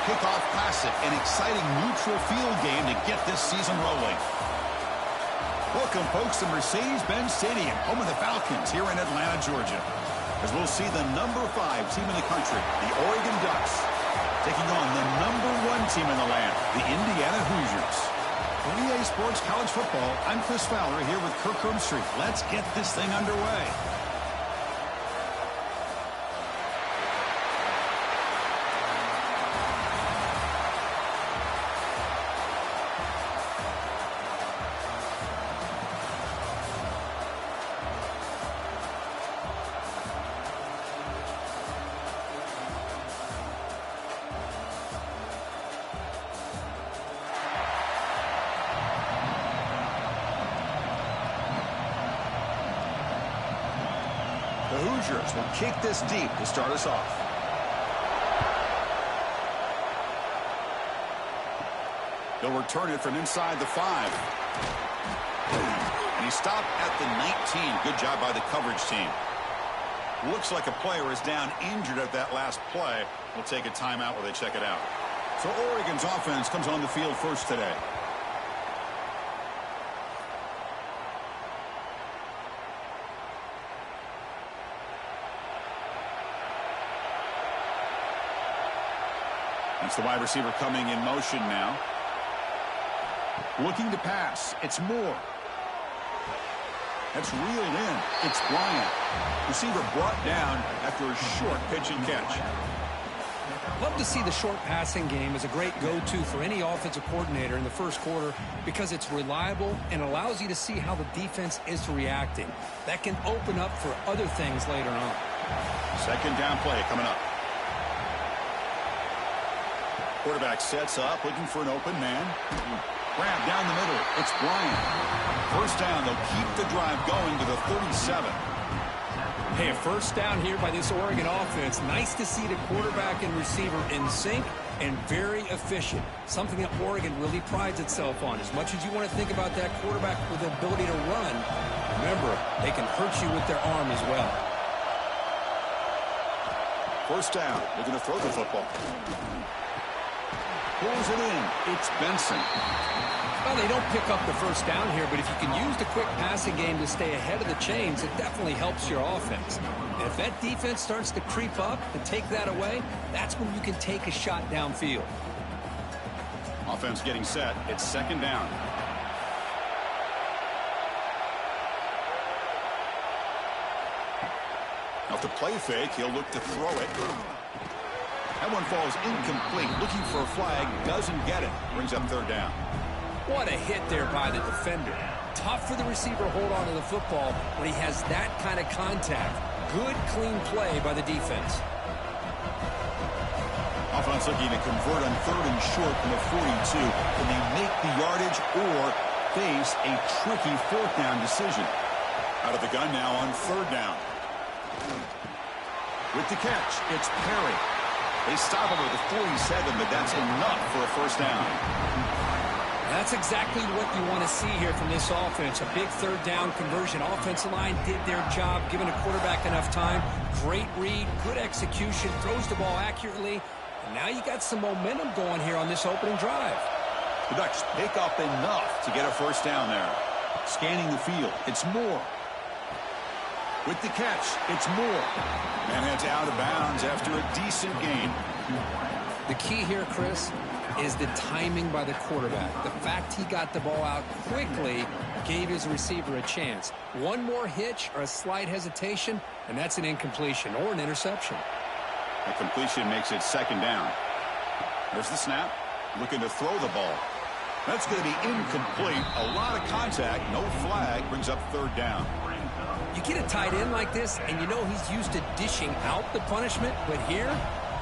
Kickoff Classic, an exciting neutral field game to get this season rolling. Welcome, folks, to Mercedes-Benz Stadium, home of the Falcons here in Atlanta, Georgia. As we'll see the number 5 team in the country, the Oregon Ducks, taking on the number 1 team in the land, the Indiana Hoosiers. For EA Sports College Football, I'm Chris Fowler here with Kirk Herbstreit. Let's get this thing underway. The Hoosiers will kick this deep to start us off. They'll return it from inside the 5. And he stopped at the 19. Good job by the coverage team. Looks like a player is down injured at that last play. We'll take a timeout while they check it out. So Oregon's offense comes on the field first today. That's the wide receiver coming in motion now. Looking to pass. It's Moore. That's reeled in. It's Bryant. Receiver brought down after a short pitch and catch. Love to see the short passing game as a great go-to for any offensive coordinator in the first quarter because it's reliable and allows you to see how the defense is reacting. That can open up for other things later on. Second down play coming up. Quarterback sets up, looking for an open man. Grab down the middle. It's Bryant. First down. They'll keep the drive going to the 37. Hey, a first down here by this Oregon offense. Nice to see the quarterback and receiver in sync and very efficient. Something that Oregon really prides itself on. As much as you want to think about that quarterback with the ability to run, remember, they can hurt you with their arm as well. First down. They're going to throw the football. Pulls it in. It's Benson. Well, they don't pick up the first down here, but if you can use the quick passing game to stay ahead of the chains, it definitely helps your offense. And if that defense starts to creep up and take that away, that's when you can take a shot downfield. Offense getting set. It's second down. Off the play fake, he'll look to throw it. That one falls incomplete. Looking for a flag. Doesn't get it. Brings up third down. What a hit there by the defender. Tough for the receiver to hold on to the football when he has that kind of contact. Good, clean play by the defense. Offense looking to convert on third and short from the 42. Can they make the yardage or face a tricky fourth down decision? Out of the gun now on third down. With the catch, it's Perry. They stop him at the 47, but that's enough for a first down. That's exactly what you want to see here from this offense. A big third down conversion. Offensive line did their job, giving a quarterback enough time. Great read, good execution, throws the ball accurately. And now you got some momentum going here on this opening drive. The Ducks pick up enough to get a first down there. Scanning the field, it's Moore. With the catch, it's Moore. And heads out of bounds after a decent gain. The key here, Chris, is the timing by the quarterback. The fact he got the ball out quickly gave his receiver a chance. One more hitch or a slight hesitation, and that's an incompletion or an interception. A completion makes it second down. There's the snap. Looking to throw the ball. That's going to be incomplete. A lot of contact. No flag. Brings up third down. You get a tight end like this, and you know he's used to dishing out the punishment, but here,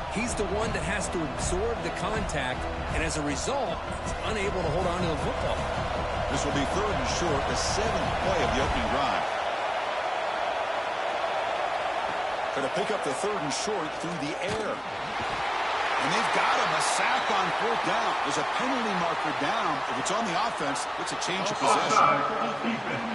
he's the one that has to absorb the contact, and as a result, he's unable to hold on to the football. This will be third and short, the 7th play of the opening drive. Going to pick up the third and short through the air. And they've got him, a sack on fourth down. There's a penalty marker down. If it's on the offense, it's a change of possession.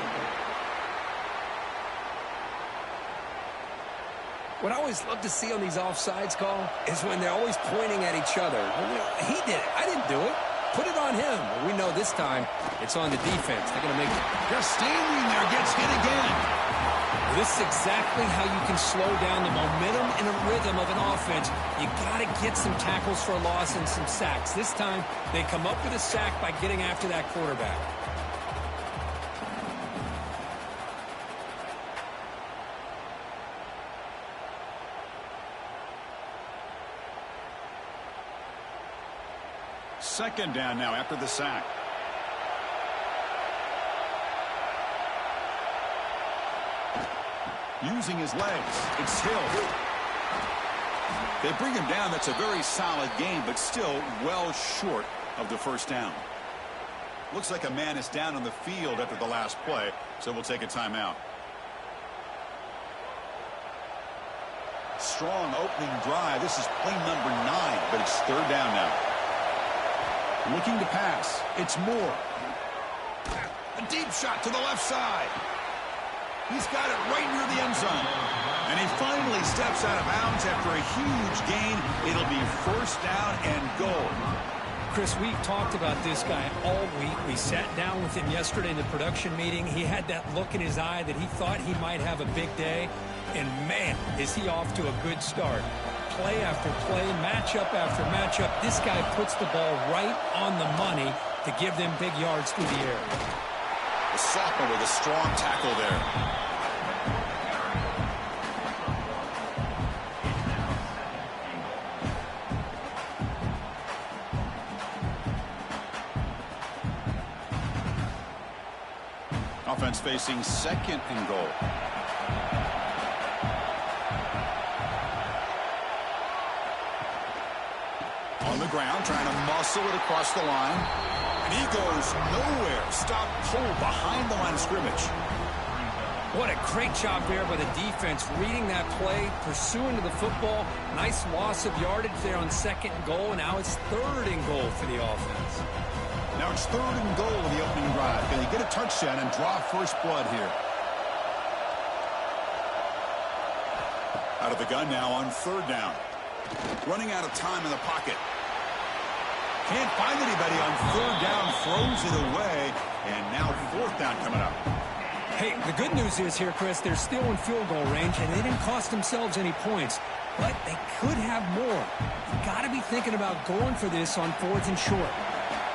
What I always love to see on these offsides call is when they're always pointing at each other. Well, he did it. I didn't do it. Put it on him. Well, we know this time it's on the defense. They're going to make it. Just standing there gets hit again. This is exactly how you can slow down the momentum and a rhythm of an offense. You got to get some tackles for a loss and some sacks. This time, they come up with a sack by getting after that quarterback. Second down now after the sack. Using his legs. It's Hill. They bring him down. That's a very solid game, but still well short of the first down. Looks like a man is down on the field after the last play, so we'll take a timeout. Strong opening drive. This is play number 9, but it's third down now. Looking to pass. It's Moore. A deep shot to the left side. He's got it right near the end zone. And he finally steps out of bounds after a huge gain. It'll be first down and goal. Chris, we've talked about this guy all week. We sat down with him yesterday in the production meeting. He had that look in his eye that he thought he might have a big day. And, man, is he off to a good start. Play after play, matchup after matchup. This guy puts the ball right on the money to give them big yards through the air. The sophomore with a strong tackle there. Offense facing second and goal. On the ground, trying to muscle it across the line. And he goes nowhere. Stop pulled behind the line of scrimmage. What a great job there by the defense, reading that play, pursuing to the football. Nice loss of yardage there on second and goal, and now it's third and goal for the offense. Now it's third and goal in the opening drive. Can they get a touchdown and draw first blood here? Out of the gun now on third down. Running out of time in the pocket. Can't find anybody on third down, throws it away, and now fourth down coming up. Hey, the good news is here, Chris, they're still in field goal range, and they didn't cost themselves any points, but they could have more. You got to be thinking about going for this on fourth and short.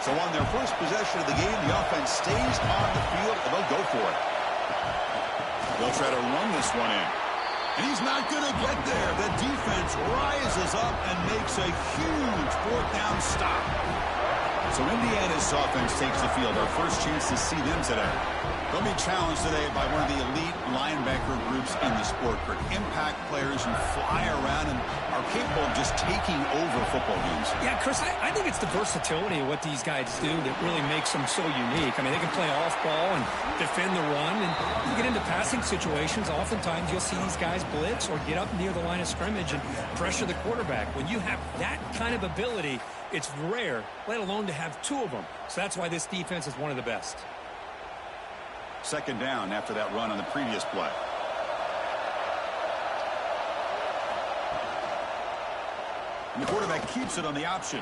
So on their first possession of the game, the offense stays on the field, and they'll go for it. They'll try to run this one in. And he's not going to get there. The defense rises up and makes a huge fourth down stop. So Indiana's offense takes the field. Our first chance to see them today. They'll be challenged today by one of the elite linebacker groups in the sport. For impact players who fly around and are capable of just taking over football games. Yeah, Chris, I think it's the versatility of what these guys do that really makes them so unique. I mean, they can play off ball and defend the run. And you get into passing situations, oftentimes you'll see these guys blitz or get up near the line of scrimmage and pressure the quarterback. When you have that kind of ability, it's rare, let alone to have two of them. So that's why this defense is one of the best. Second down after that run on the previous play. And the quarterback keeps it on the option.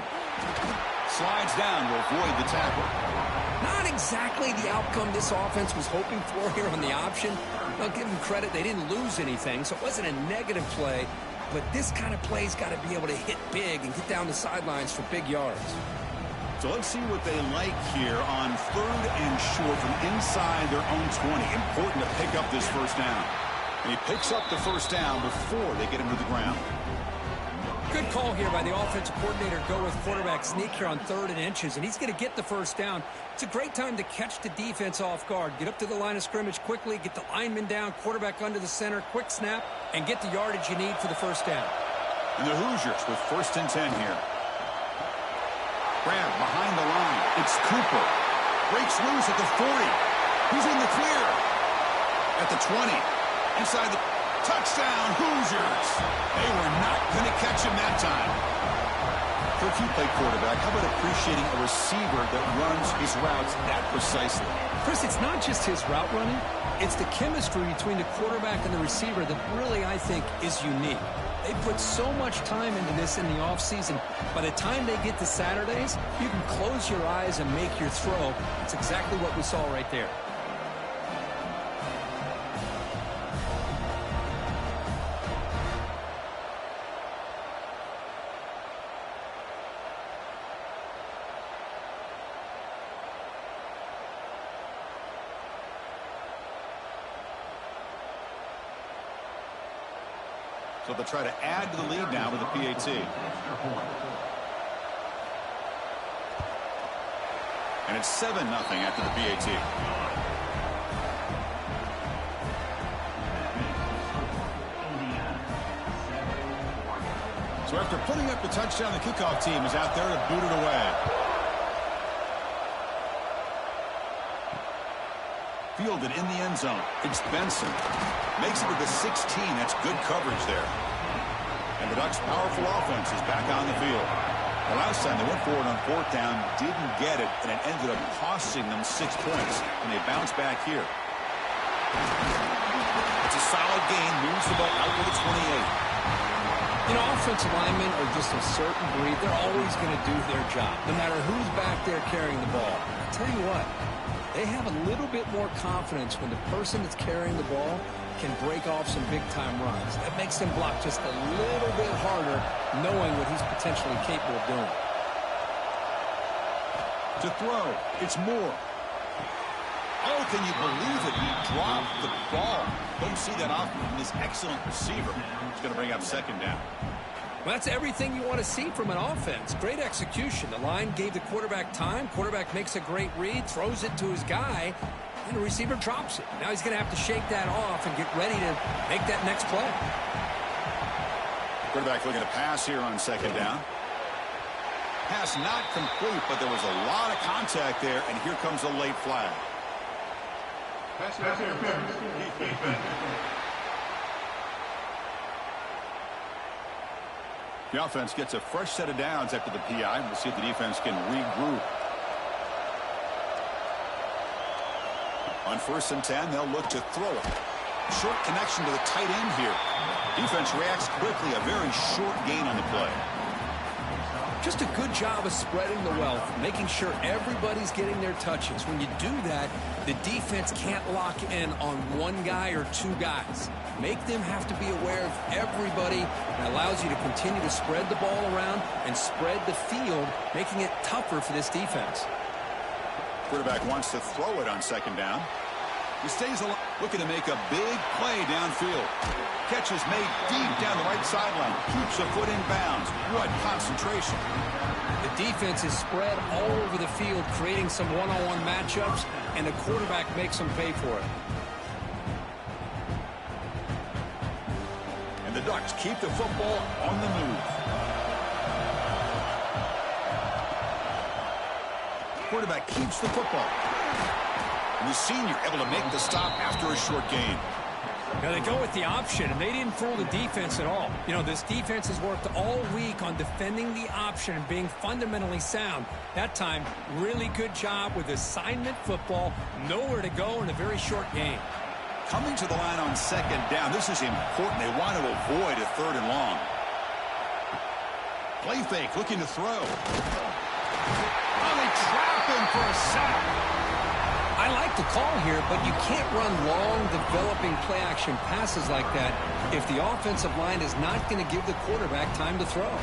Slides down to avoid the tackle. Not exactly the outcome this offense was hoping for here on the option. I'll give them credit. They didn't lose anything, so it wasn't a negative play. But this kind of play's got to be able to hit big and get down the sidelines for big yards. So let's see what they like here on third and short from inside their own 20. Important to pick up this first down. And he picks up the first down before they get him to the ground. Good call here by the offensive coordinator. Go with quarterback sneak here on third and inches, and he's going to get the first down. It's a great time to catch the defense off guard. Get up to the line of scrimmage quickly, get the lineman down, quarterback under the center, quick snap, and get the yardage you need for the first down. And the Hoosiers with first and 10 here. Grab behind the line. It's Cooper. Breaks loose at the 40. He's in the clear. At the 20. Inside the touchdown, Hoosiers. They were not going to catch him that time. If you play quarterback, how about appreciating a receiver that runs his routes that precisely? Chris, it's not just his route running. It's the chemistry between the quarterback and the receiver that really, I think, is unique. They put so much time into this in the offseason. By the time they get to Saturdays, you can close your eyes and make your throw. It's exactly what we saw right there. So they'll try to add to the lead now with the PAT. And it's 7-0 after the PAT. So after putting up the touchdown, the kickoff team is out there to boot it away. Fielded in the end zone. It's Benson. Makes it to the 16. That's good coverage there. And the Ducks' powerful offense is back on the field. The last time they went for it on fourth down, didn't get it, and it ended up costing them 6 points. And they bounce back here. It's a solid gain. Moves the ball out to the 28. You know, offensive linemen are just a certain breed. They're always going to do their job, no matter who's back there carrying the ball. I'll tell you what, they have a little bit more confidence when the person that's carrying the ball can break off some big-time runs. That makes them block just a little bit harder, knowing what he's potentially capable of doing. To throw, it's Moore. Oh, can you believe it? He dropped the ball. Don't see that often from this excellent receiver. He's going to bring up second down. Well, that's everything you want to see from an offense. Great execution. The line gave the quarterback time. Quarterback makes a great read, throws it to his guy, and the receiver drops it. Now he's going to have to shake that off and get ready to make that next play. Quarterback looking to pass here on second down. Pass not complete, but there was a lot of contact there, and here comes a late flag. The offense gets a fresh set of downs after the PI. We'll see if the defense can regroup. On 1st and 10, they'll look to throw it. Short connection to the tight end here. Defense reacts quickly. A very short gain on the play. Just a good job of spreading the wealth, making sure everybody's getting their touches. When you do that, the defense can't lock in on one guy or two guys. Make them have to be aware of everybody. It allows you to continue to spread the ball around and spread the field, making it tougher for this defense. Quarterback wants to throw it on second down. He stays alive, looking to make a big play downfield. Catch is made deep down the right sideline. Keeps a foot in bounds. What concentration. The defense is spread all over the field, creating some one-on-one matchups, and the quarterback makes them pay for it. And the Ducks keep the football on the move. Quarterback keeps the football. And the senior able to make the stop after a short gain. Now they go with the option, and they didn't fool the defense at all. You know, this defense has worked all week on defending the option and being fundamentally sound. That time, really good job with assignment football. Nowhere to go in a very short game. Coming to the line on second down. This is important. They want to avoid a 3rd and long. Play fake, looking to throw. Oh, they trap him for a sack. I like the call here, but you can't run long, developing play-action passes like that if the offensive line is not going to give the quarterback time to throw.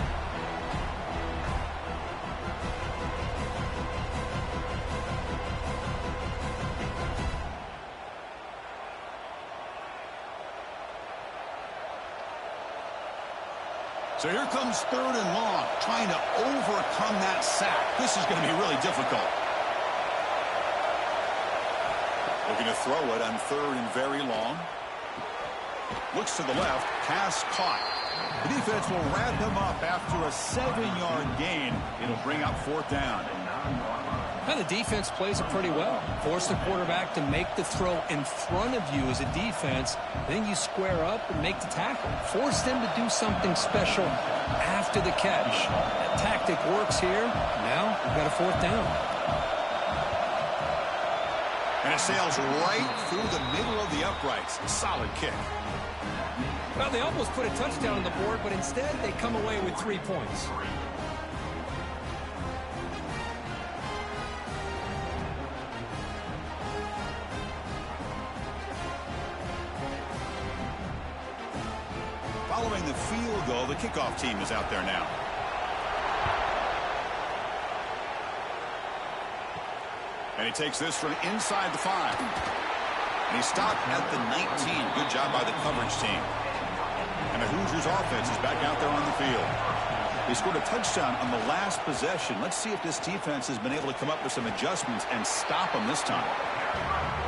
So here comes 3rd and long, trying to overcome that sack. This is going to be really difficult. Looking to throw it on 3rd and very long. Looks to the left. Pass caught. The defense will wrap him up after a 7-yard gain. It'll bring up 4th down. Now the defense plays it pretty well. Force the quarterback to make the throw in front of you as a defense. Then you square up and make the tackle. Force them to do something special after the catch. That tactic works here. Now we've got a 4th down. And It sails right through the middle of the uprights. Solid kick. Well, they almost put a touchdown on the board, but instead they come away with 3 points. Following the field goal, the kickoff team is out there now. And he takes this from inside the 5. And he stopped at the 19. Good job by the coverage team. And the Hoosiers offense is back out there on the field. They scored a touchdown on the last possession. Let's see if this defense has been able to come up with some adjustments and stop them this time.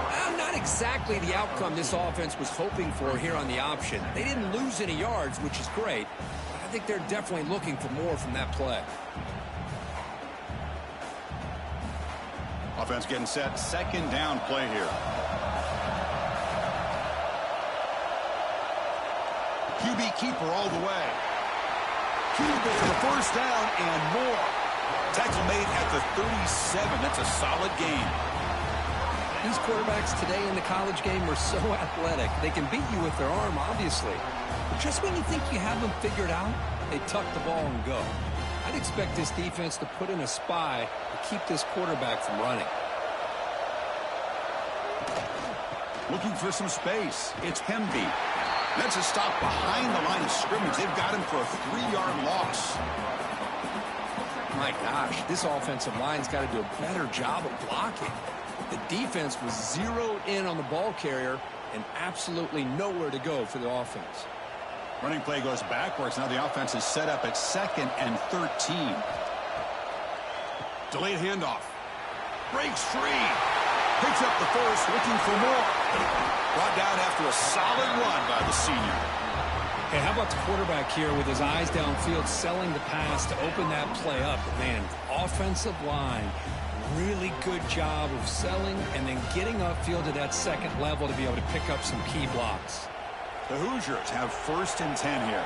Well, not exactly the outcome this offense was hoping for here on the option. They didn't lose any yards, which is great. But I think they're definitely looking for more from that play. Offense getting set. Second down play here. QB keeper all the way. QB for the first down and more. Tackle made at the 37. That's a solid gain. These quarterbacks today in the college game are so athletic. They can beat you with their arm, obviously. But just when you think you have them figured out, they tuck the ball and go. I'd expect this defense to put in a spy to keep this quarterback from running. Looking for some space. It's Hemby. That's a stop behind the line of scrimmage. They've got him for a 3-yard loss. My gosh, this offensive line's got to do a better job of blocking. The defense was zeroed in on the ball carrier and absolutely nowhere to go for the offense. Running play goes backwards. Now the offense is set up at 2nd and 13. Delayed handoff. Breaks free. Picks up the first, looking for more. Brought down after a solid run by the senior. Hey, how about the quarterback here with his eyes downfield, selling the pass to open that play up? Man, offensive line, really good job of selling and then getting upfield to that second level to be able to pick up some key blocks. The Hoosiers have 1st and 10 here.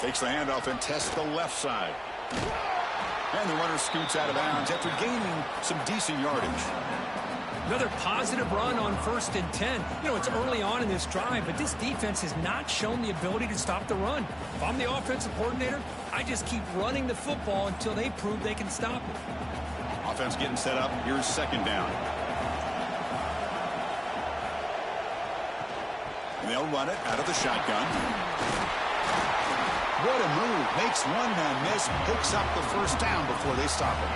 Takes the handoff and tests the left side. And the runner scoots out of bounds after gaining some decent yardage. Another positive run on 1st and 10. You know, it's early on in this drive, but this defense has not shown the ability to stop the run. If I'm the offensive coordinator, I just keep running the football until they prove they can stop it. Offense getting set up. Here's 2nd down. And they'll run it out of the shotgun. What a move. Makes one man miss. Picks up the first down before they stop it.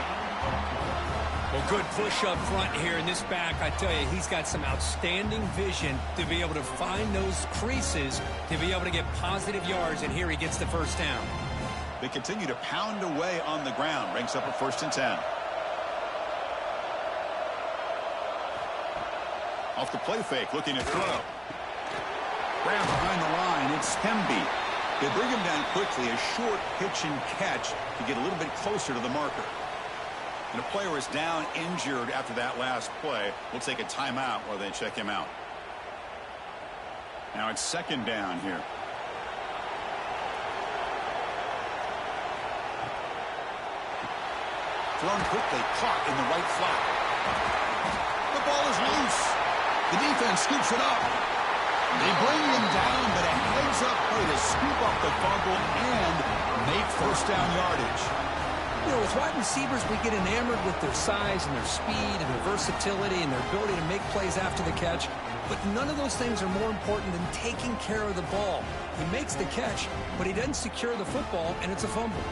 Well, good push up front here in this back. I tell you, he's got some outstanding vision to be able to find those creases, to be able to get positive yards, and here he gets the first down. They continue to pound away on the ground. Ranks up at 1st and 10. Off the play fake, looking to throw. Grab behind the line. It's Hemby. They bring him down quickly. A short pitch and catch to get a little bit closer to the marker. And a player is down injured after that last play. We'll take a timeout while they check him out. Now it's 2nd down here. Thrown quickly, caught in the right flat. The ball is loose. The defense scoops it up. They bring him down, but a heads-up play to scoop up the fumble and make first down yardage. You know, as wide receivers, we get enamored with their size and their speed and their versatility and their ability to make plays after the catch. But none of those things are more important than taking care of the ball. He makes the catch, but he doesn't secure the football, and it's a fumble.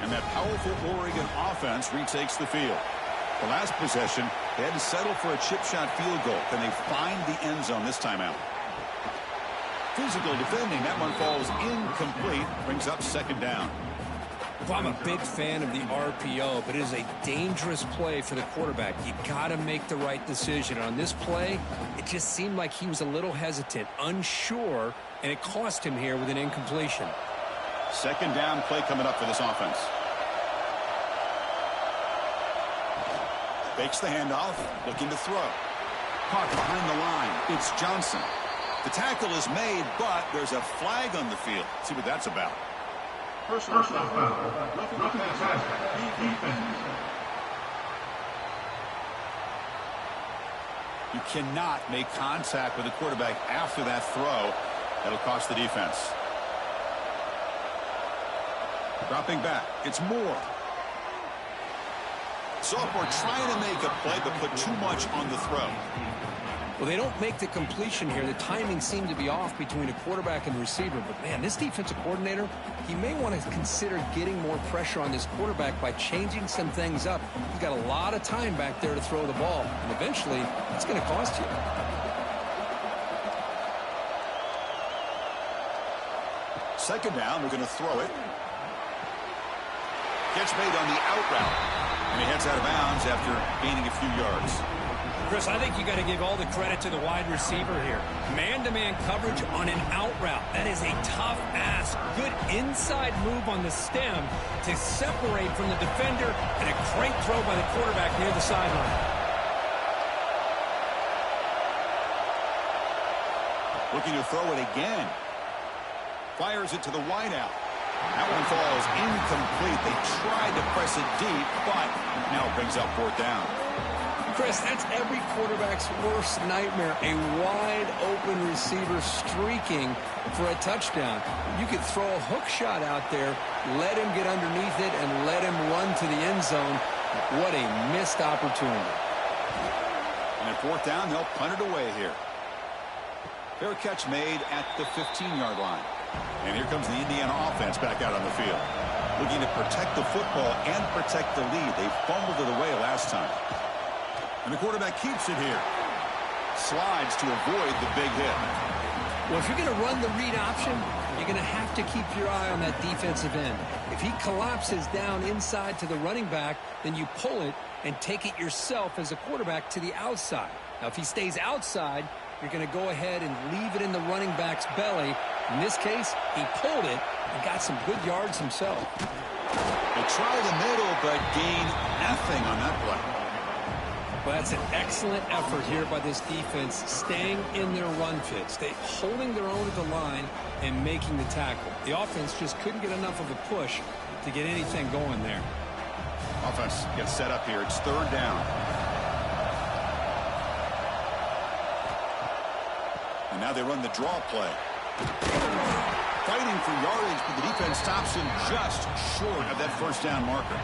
And that powerful Oregon offense retakes the field. The last possession, they had to settle for a chip shot field goal. Then they find the end zone this time out. Physical defending. That one falls incomplete. Brings up 2nd down. Well, I'm a big fan of the RPO, but it is a dangerous play for the quarterback. You got to make the right decision. On this play, it just seemed like he was a little hesitant, unsure, and it cost him here with an incompletion. 2nd down play coming up for this offense. Fakes the handoff, looking to throw. Caught behind the line. It's Johnson. The tackle is made, but there's a flag on the field. Let's see what that's about. Personal foul. Roughing the passer. Defense. You cannot make contact with the quarterback after that throw. That'll cost the defense. Dropping back. It's Moore. Sophomore trying to make a play, but put too much on the throw. Well, they don't make the completion here. The timing seemed to be off between a quarterback and receiver. But, man, this defensive coordinator, he may want to consider getting more pressure on this quarterback by changing some things up. He's got a lot of time back there to throw the ball. And eventually, it's going to cost you. Second down, they're going to throw it. Catch made on the out route. And he heads out of bounds after gaining a few yards. Chris, I think you got to give all the credit to the wide receiver here. Man-to-man coverage on an out route. That is a tough ask. Good inside move on the stem to separate from the defender, and a great throw by the quarterback near the sideline. Looking to throw it again. Fires it to the wideout. That one falls incomplete. They tried to press it deep, but now it brings up fourth down. Chris, that's every quarterback's worst nightmare. A wide-open receiver streaking for a touchdown. You could throw a hook shot out there, let him get underneath it, and let him run to the end zone. What a missed opportunity. And at fourth down, they'll punt it away here. Fair catch made at the 15-yard line. And here comes the Indiana offense back out on the field. Looking to protect the football and protect the lead. They fumbled it away last time. And the quarterback keeps it here. Slides to avoid the big hit. Well, if you're going to run the read option, you're going to have to keep your eye on that defensive end. If he collapses down inside to the running back, then you pull it and take it yourself as a quarterback to the outside. Now, if he stays outside, you're going to go ahead and leave it in the running back's belly. In this case, he pulled it and got some good yards himself. They try the middle, but gain nothing on that play. Well, that's an excellent effort here by this defense, staying in their run fits. They holding their own at the line and making the tackle. The offense just couldn't get enough of a push to get anything going there. Offense gets set up here. It's third down. And now they run the draw play. Fighting for yardage, but the defense stops him just short of that first down marker.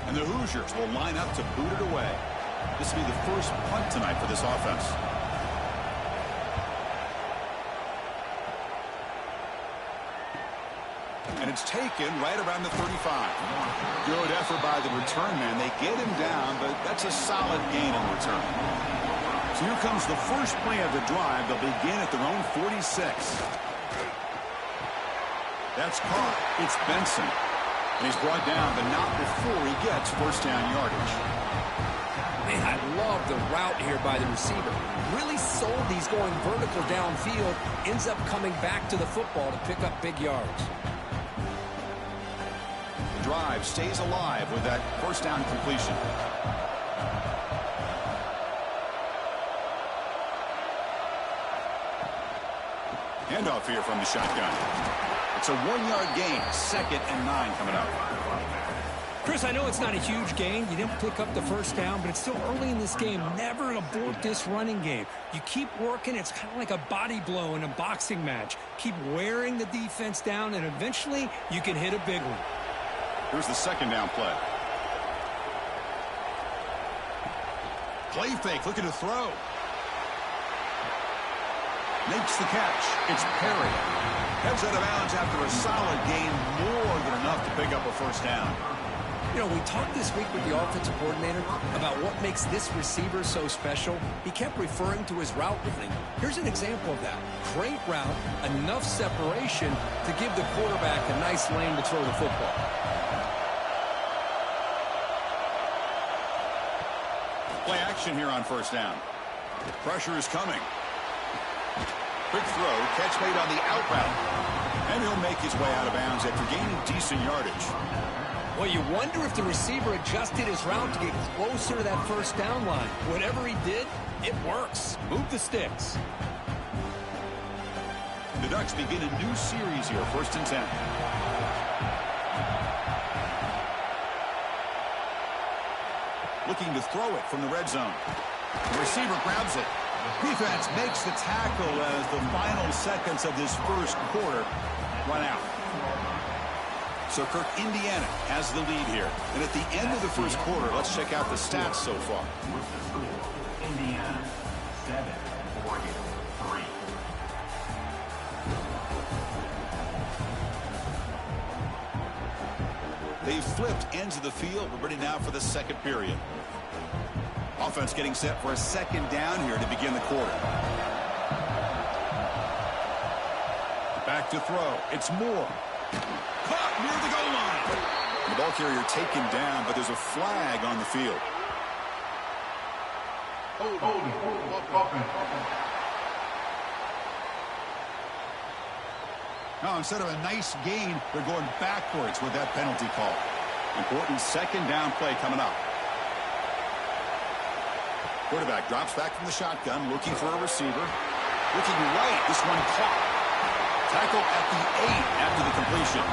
And the Hoosiers will line up to boot it away. This will be the first punt tonight for this offense. And it's taken right around the 35. Good effort by the return man. They get him down, but that's a solid gain in return. So here comes the first play of the drive. They'll begin at their own 46. That's caught. It's Benson. And he's brought down, but not before he gets first down yardage. Man, I love the route here by the receiver. Really sold these going vertical downfield. Ends up coming back to the football to pick up big yards. The drive stays alive with that first down completion. Handoff here from the shotgun. It's a 1-yard gain. 2nd and 9 coming up. Chris, I know it's not a huge gain. You didn't pick up the first down, but it's still early in this game. Never abort this running game. You keep working. It's kind of like a body blow in a boxing match. Keep wearing the defense down, and eventually you can hit a big one. Here's the second down play. Play fake, looking to throw. Makes the catch. It's Perry. Heads out of bounds after a solid gain, more than enough to pick up a first down. You know, we talked this week with the offensive coordinator about what makes this receiver so special. He kept referring to his route running. Here's an example of that. Great route, enough separation to give the quarterback a nice lane to throw the football. Play action here on first down. Pressure is coming. Quick throw, catch made on the out route. And he'll make his way out of bounds after gaining decent yardage. Well, you wonder if the receiver adjusted his route to get closer to that first down line. Whatever he did, it works. Move the sticks. The Ducks begin a new series here, 1st and 10. Looking to throw it from the red zone. The receiver grabs it. Defense makes the tackle as the final seconds of this first quarter run out. So, Kirk, Indiana has the lead here. And at the end of the first quarter, let's check out the stats so far. Indiana 7, Oregon 3. They've flipped ends of the field. We're ready now for the second period. Offense getting set for a second down here to begin the quarter. Back to throw. It's Moore. Caught near the goal line. The ball carrier taken down, but there's a flag on the field. Now, instead of a nice gain, they're going backwards with that penalty call. Important second down play coming up. Quarterback drops back from the shotgun, looking for a receiver. Looking right. This one caught. Tackle at the 8 after the completion.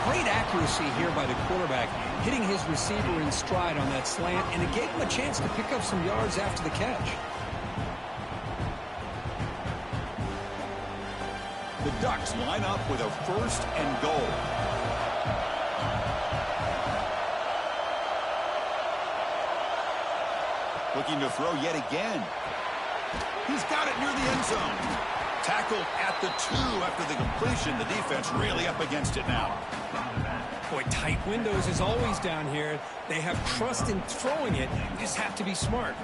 Great accuracy here by the quarterback, hitting his receiver in stride on that slant, and it gave him a chance to pick up some yards after the catch. The Ducks line up with a 1st and goal. Looking to throw yet again. He's got it near the end zone. Tackled at the 2 after the completion. The defense really up against it now. Boy, tight windows is always down here. They have trust in throwing it. You just have to be smart.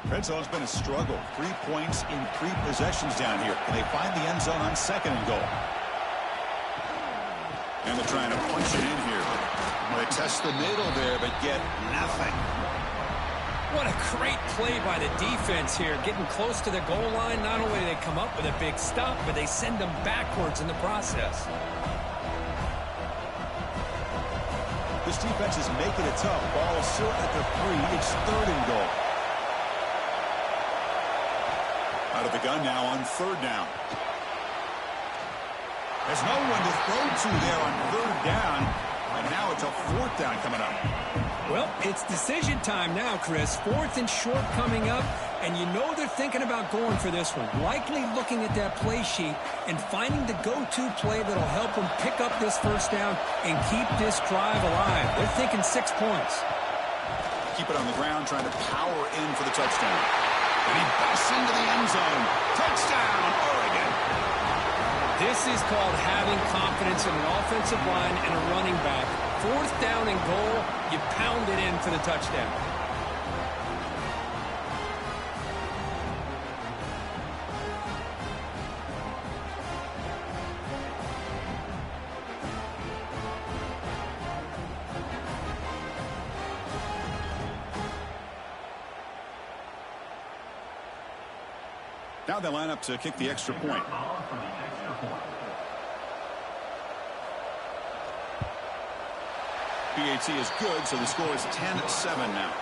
Red zone's been a struggle. 3 points in 3 possessions down here. Can they find the end zone on 2nd and goal? And they're trying to punch it in here. They test the middle there, but get nothing. What a great play by the defense here. Getting close to the goal line, not only do they come up with a big stop, but they send them backwards in the process. This defense is making it tough. Ball still at the 3. It's 3rd and goal. Out of the gun now on 3rd down. There's no one to throw to there on 3rd down. And now it's a 4th down coming up. Well, it's decision time now, Chris. 4th and short coming up, and you know they're thinking about going for this one. Likely looking at that play sheet and finding the go-to play that'll help them pick up this 1st down and keep this drive alive. They're thinking 6 points. Keep it on the ground, trying to power in for the touchdown. And he busts into the end zone. Touchdown, Oregon. This is called having confidence in an offensive line and a running back. 4th down and goal, you pound it in for the touchdown. Now they line up to kick the extra point. PAT is good, so the score is 10-7 now.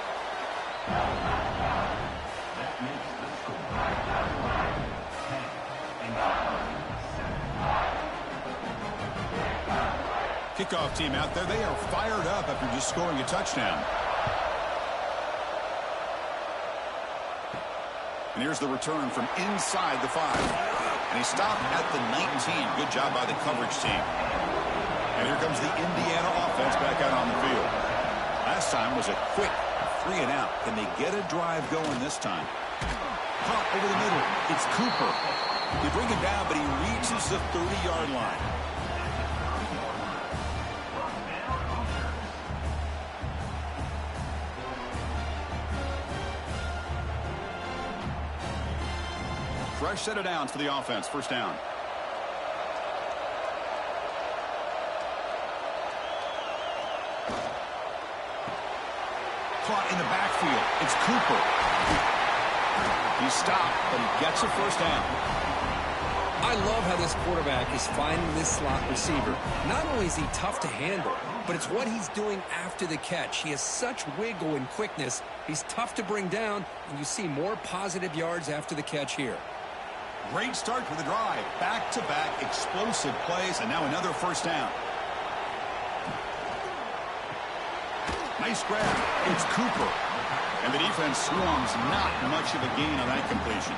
Kickoff team out there. They are fired up after just scoring a touchdown. And here's the return from inside the 5. And he stopped at the 19. Good job by the coverage team. And here comes the Indiana offense back out on the field. Last time was a quick 3 and out. Can they get a drive going this time? Caught over the middle. It's Cooper. They bring him down, but he reaches the 30-yard line. Fresh set of downs for the offense. 1st down. Caught in the backfield. It's Cooper. He's stopped, but he gets a first down. I love how this quarterback is finding this slot receiver. Not only is he tough to handle, but it's what he's doing after the catch. He has such wiggle and quickness. He's tough to bring down, and you see more positive yards after the catch here. Great start to the drive. Back-to-back explosive plays, and now another first down. Nice grab. It's Cooper. And the defense swarms, not much of a gain on that completion.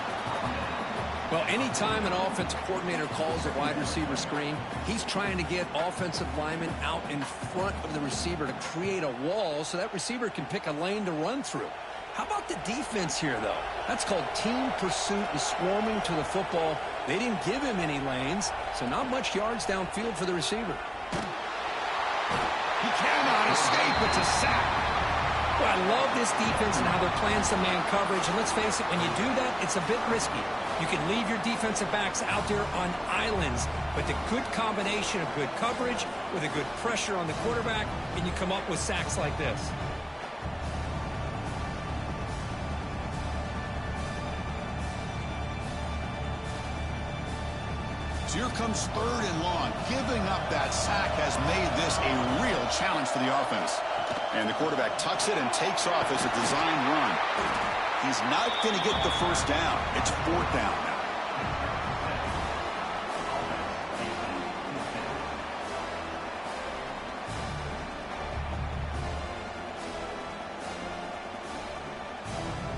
Well, anytime an offensive coordinator calls a wide receiver screen, he's trying to get offensive linemen out in front of the receiver to create a wall so that receiver can pick a lane to run through. How about the defense here, though? That's called team pursuit and swarming to the football. They didn't give him any lanes, so not much yards downfield for the receiver. He cannot escape. It's a sack. Well, I love this defense and how they're playing some man coverage. And let's face it, when you do that, it's a bit risky. You can leave your defensive backs out there on islands, but the good combination of good coverage with a good pressure on the quarterback, and you come up with sacks like this. So here comes 3rd and long. Giving up that sack has made this a real challenge for the offense. And the quarterback tucks it and takes off as a design run. He's not going to get the first down. It's 4th down now.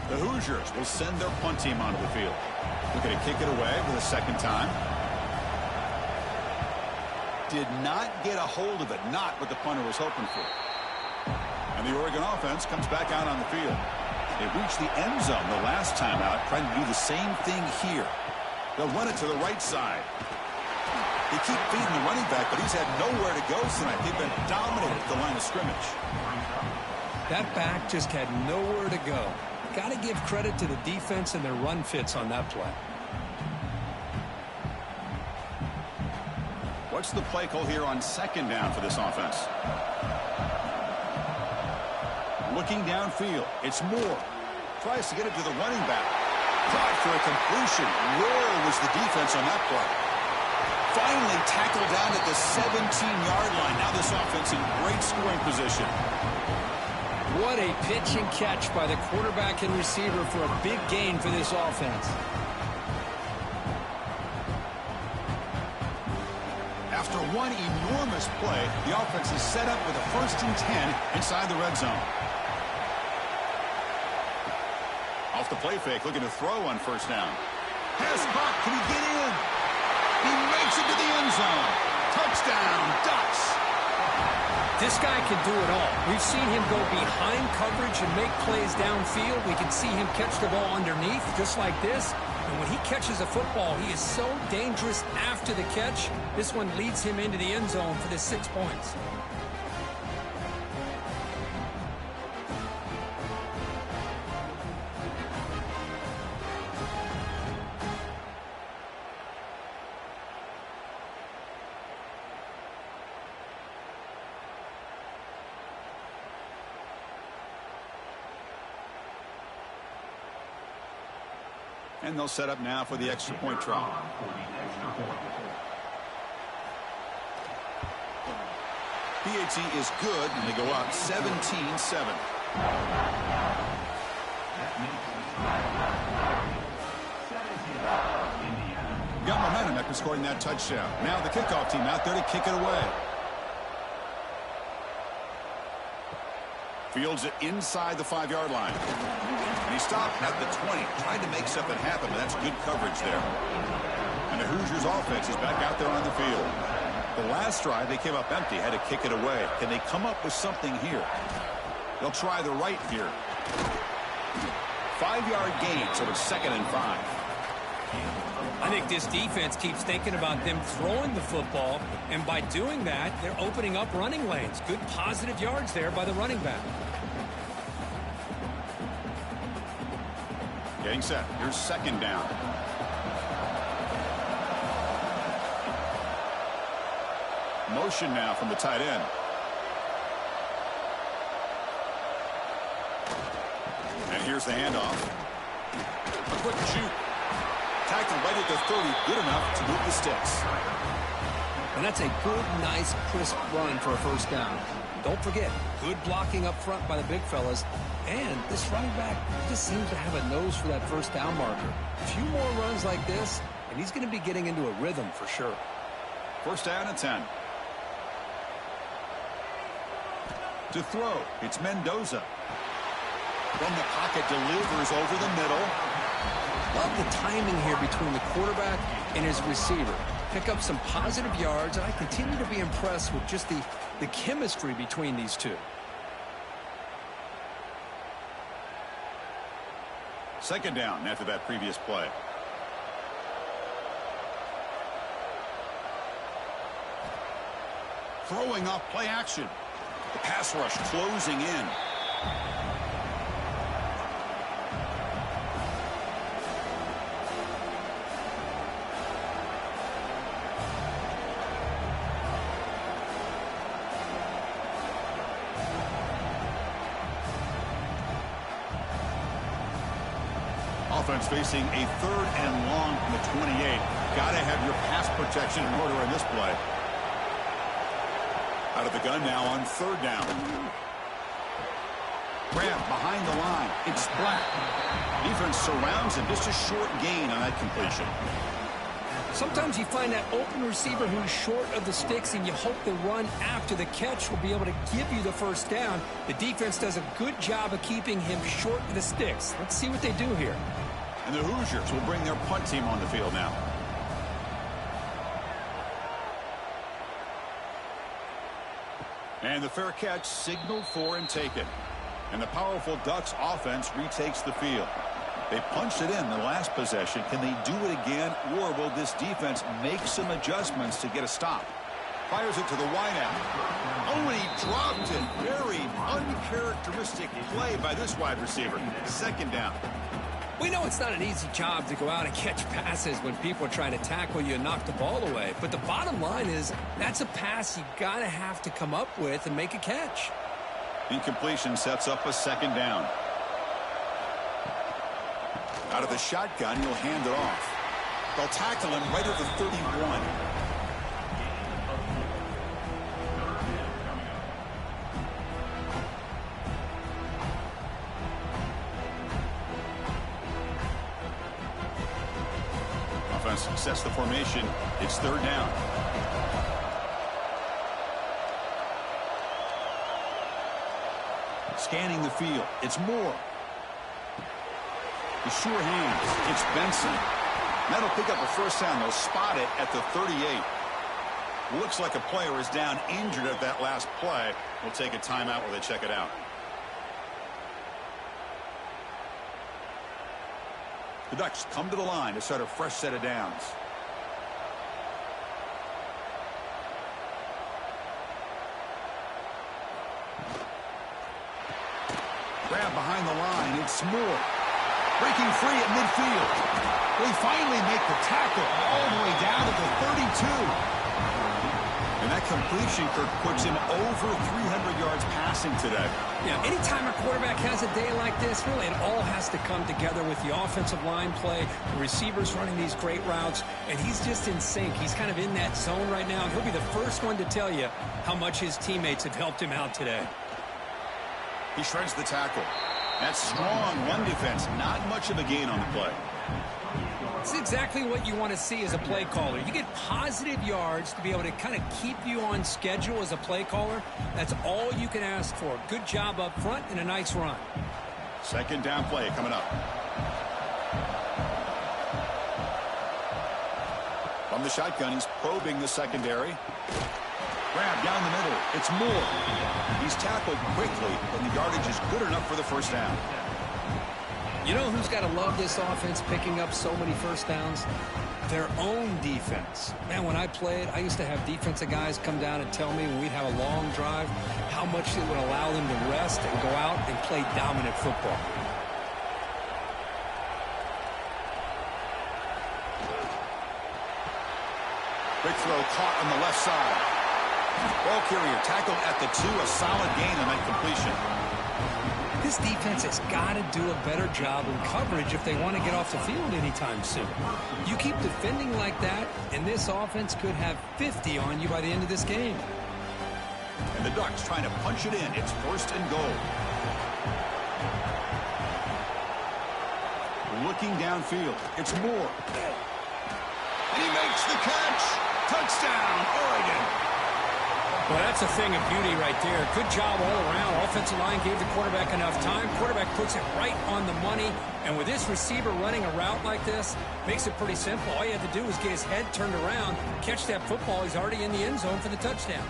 The Hoosiers will send their punt team onto the field. Looking to kick it away for the second time. Did not get a hold of it. Not what the punter was hoping for. And the Oregon offense comes back out on the field. They reached the end zone the last time out, trying to do the same thing here. They'll run it to the right side. They keep feeding the running back, but he's had nowhere to go tonight. They've been dominated at the line of scrimmage. That back just had nowhere to go. Got to give credit to the defense and their run fits on that play. What's the play call here on 2nd down for this offense? Looking downfield, it's Moore. Tries to get it to the running back. Caught for a completion. Where was the defense on that play? Finally tackled down at the 17-yard line. Now this offense in great scoring position. What a pitch and catch by the quarterback and receiver for a big gain for this offense. After one enormous play, the offense is set up with a 1st and 10 inside the red zone. Off the play fake, looking to throw on 1st down. Pass Buck, can he get in? He makes it to the end zone. Touchdown, Ducks. This guy can do it all. We've seen him go behind coverage and make plays downfield. We can see him catch the ball underneath, just like this. And when he catches a football, he is so dangerous after the catch. This one leads him into the end zone for the 6 points. And they'll set up now for the extra point try. PAT is good, and they go up 17-7. Got momentum after scoring that touchdown. Now the kickoff team out there to kick it away. Fields it inside the 5-yard line. And he stopped at the 20. Tried to make something happen, but that's good coverage there. And the Hoosiers offense is back out there on the field. The last drive, they came up empty, had to kick it away. Can they come up with something here? They'll try the right here. 5-yard gain, so it's 2nd and 5. I think this defense keeps thinking about them throwing the football, and by doing that, they're opening up running lanes. Good positive yards there by the running back. Getting set. Here's 2nd down. Motion now from the tight end. And here's the handoff. A quick shoot. Tackled right at the 30. Good enough to move the sticks. And that's a good, nice, crisp run for a first down. Don't forget, good blocking up front by the big fellas. And this running back just seems to have a nose for that first down marker. A few more runs like this, and he's going to be getting into a rhythm for sure. First down and 10. To throw, it's Mendoza. From the pocket, delivers over the middle. Love the timing here between the quarterback and his receiver. Pick up some positive yards, and I continue to be impressed with just the chemistry between these two. Second down after that previous play. Throwing off play action. The pass rush closing in. Offense facing a third and long from the 28. Got to have your pass protection in order in this play. Out of the gun now on third down. Grab behind the line. It's Black. Defense surrounds him. Just a short gain on that completion. Sometimes you find that open receiver who's short of the sticks, and you hope the run after the catch will be able to give you the first down. The defense does a good job of keeping him short of the sticks. Let's see what they do here. And the Hoosiers will bring their punt team on the field now. And the fair catch signaled for and taken. And the powerful Ducks offense retakes the field. They punched it in the last possession. Can they do it again, or will this defense make some adjustments to get a stop? Fires it to the wideout. Oh, and he dropped it. Very uncharacteristic play by this wide receiver. Second down. We know it's not an easy job to go out and catch passes when people are trying to tackle you and knock the ball away. But the bottom line is that's a pass you got to have to come up with and make a catch. Incompletion sets up a second down. Out of the shotgun, he'll hand it off. They'll tackle him right at the 31. Offense sets the formation. It's third down. Scanning the field. It's Moore. The sure hands. It's Benson. That'll pick up a first down. They'll spot it at the 38. Looks like a player is down injured at that last play. We'll take a timeout while they check it out. The Ducks come to the line to start a fresh set of downs. Grab behind the line. It's Moore. Breaking free at midfield. They finally make the tackle all the way down to the 32. And that completion, Kirk, puts him over 300 yards passing today. Yeah, anytime a quarterback has a day like this, really it all has to come together with the offensive line play, the receivers running these great routes, and he's just in sync. He's kind of in that zone right now, and he'll be the first one to tell you how much his teammates have helped him out today. He shreds the tackle. That's strong run defense. Not much of a gain on the play. It's exactly what you want to see as a play caller. You get positive yards to be able to kind of keep you on schedule as a play caller. That's all you can ask for. Good job up front and a nice run. Second down play coming up. From the shotgun, he's probing the secondary. Grab down the middle. It's Moore. He's tackled quickly, and the yardage is good enough for the first down. You know who's got to love this offense picking up so many first downs? Their own defense. Man, when I played, I used to have defensive guys come down and tell me when we'd have a long drive how much it would allow them to rest and go out and play dominant football. Big throw caught on the left side. Ball carrier tackled at the 2, a solid gain on that completion. This defense has got to do a better job in coverage if they want to get off the field anytime soon. You keep defending like that, and this offense could have 50 on you by the end of this game. And the Ducks trying to punch it in. It's 1st and goal. Looking downfield. It's Moore. And he makes the catch. Touchdown, Oregon. Well, that's a thing of beauty right there. Good job all around. Offensive line gave the quarterback enough time. Quarterback puts it right on the money. And with this receiver running a route like this, makes it pretty simple. All you have to do is get his head turned around, catch that football. He's already in the end zone for the touchdown.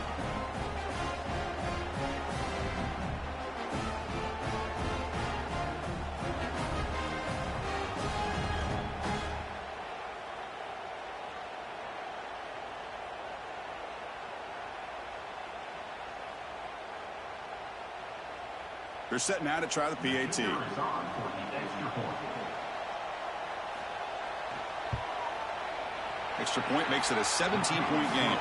They're set now to try the PAT. Extra point makes it a 17-point game.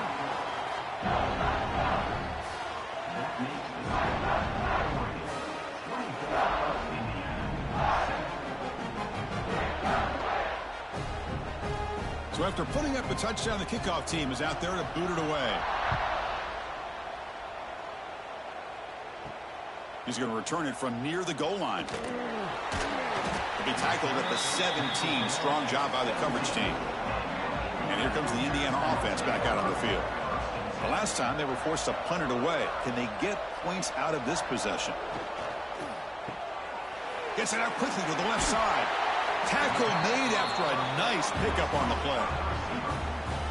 So after putting up a touchdown, the kickoff team is out there to boot it away. He's going to return it from near the goal line. He'll be tackled at the 17. Strong job by the coverage team. And here comes the Indiana offense back out on the field. The last time they were forced to punt it away. Can they get points out of this possession? Gets it out quickly to the left side. Tackle made after a nice pickup on the play.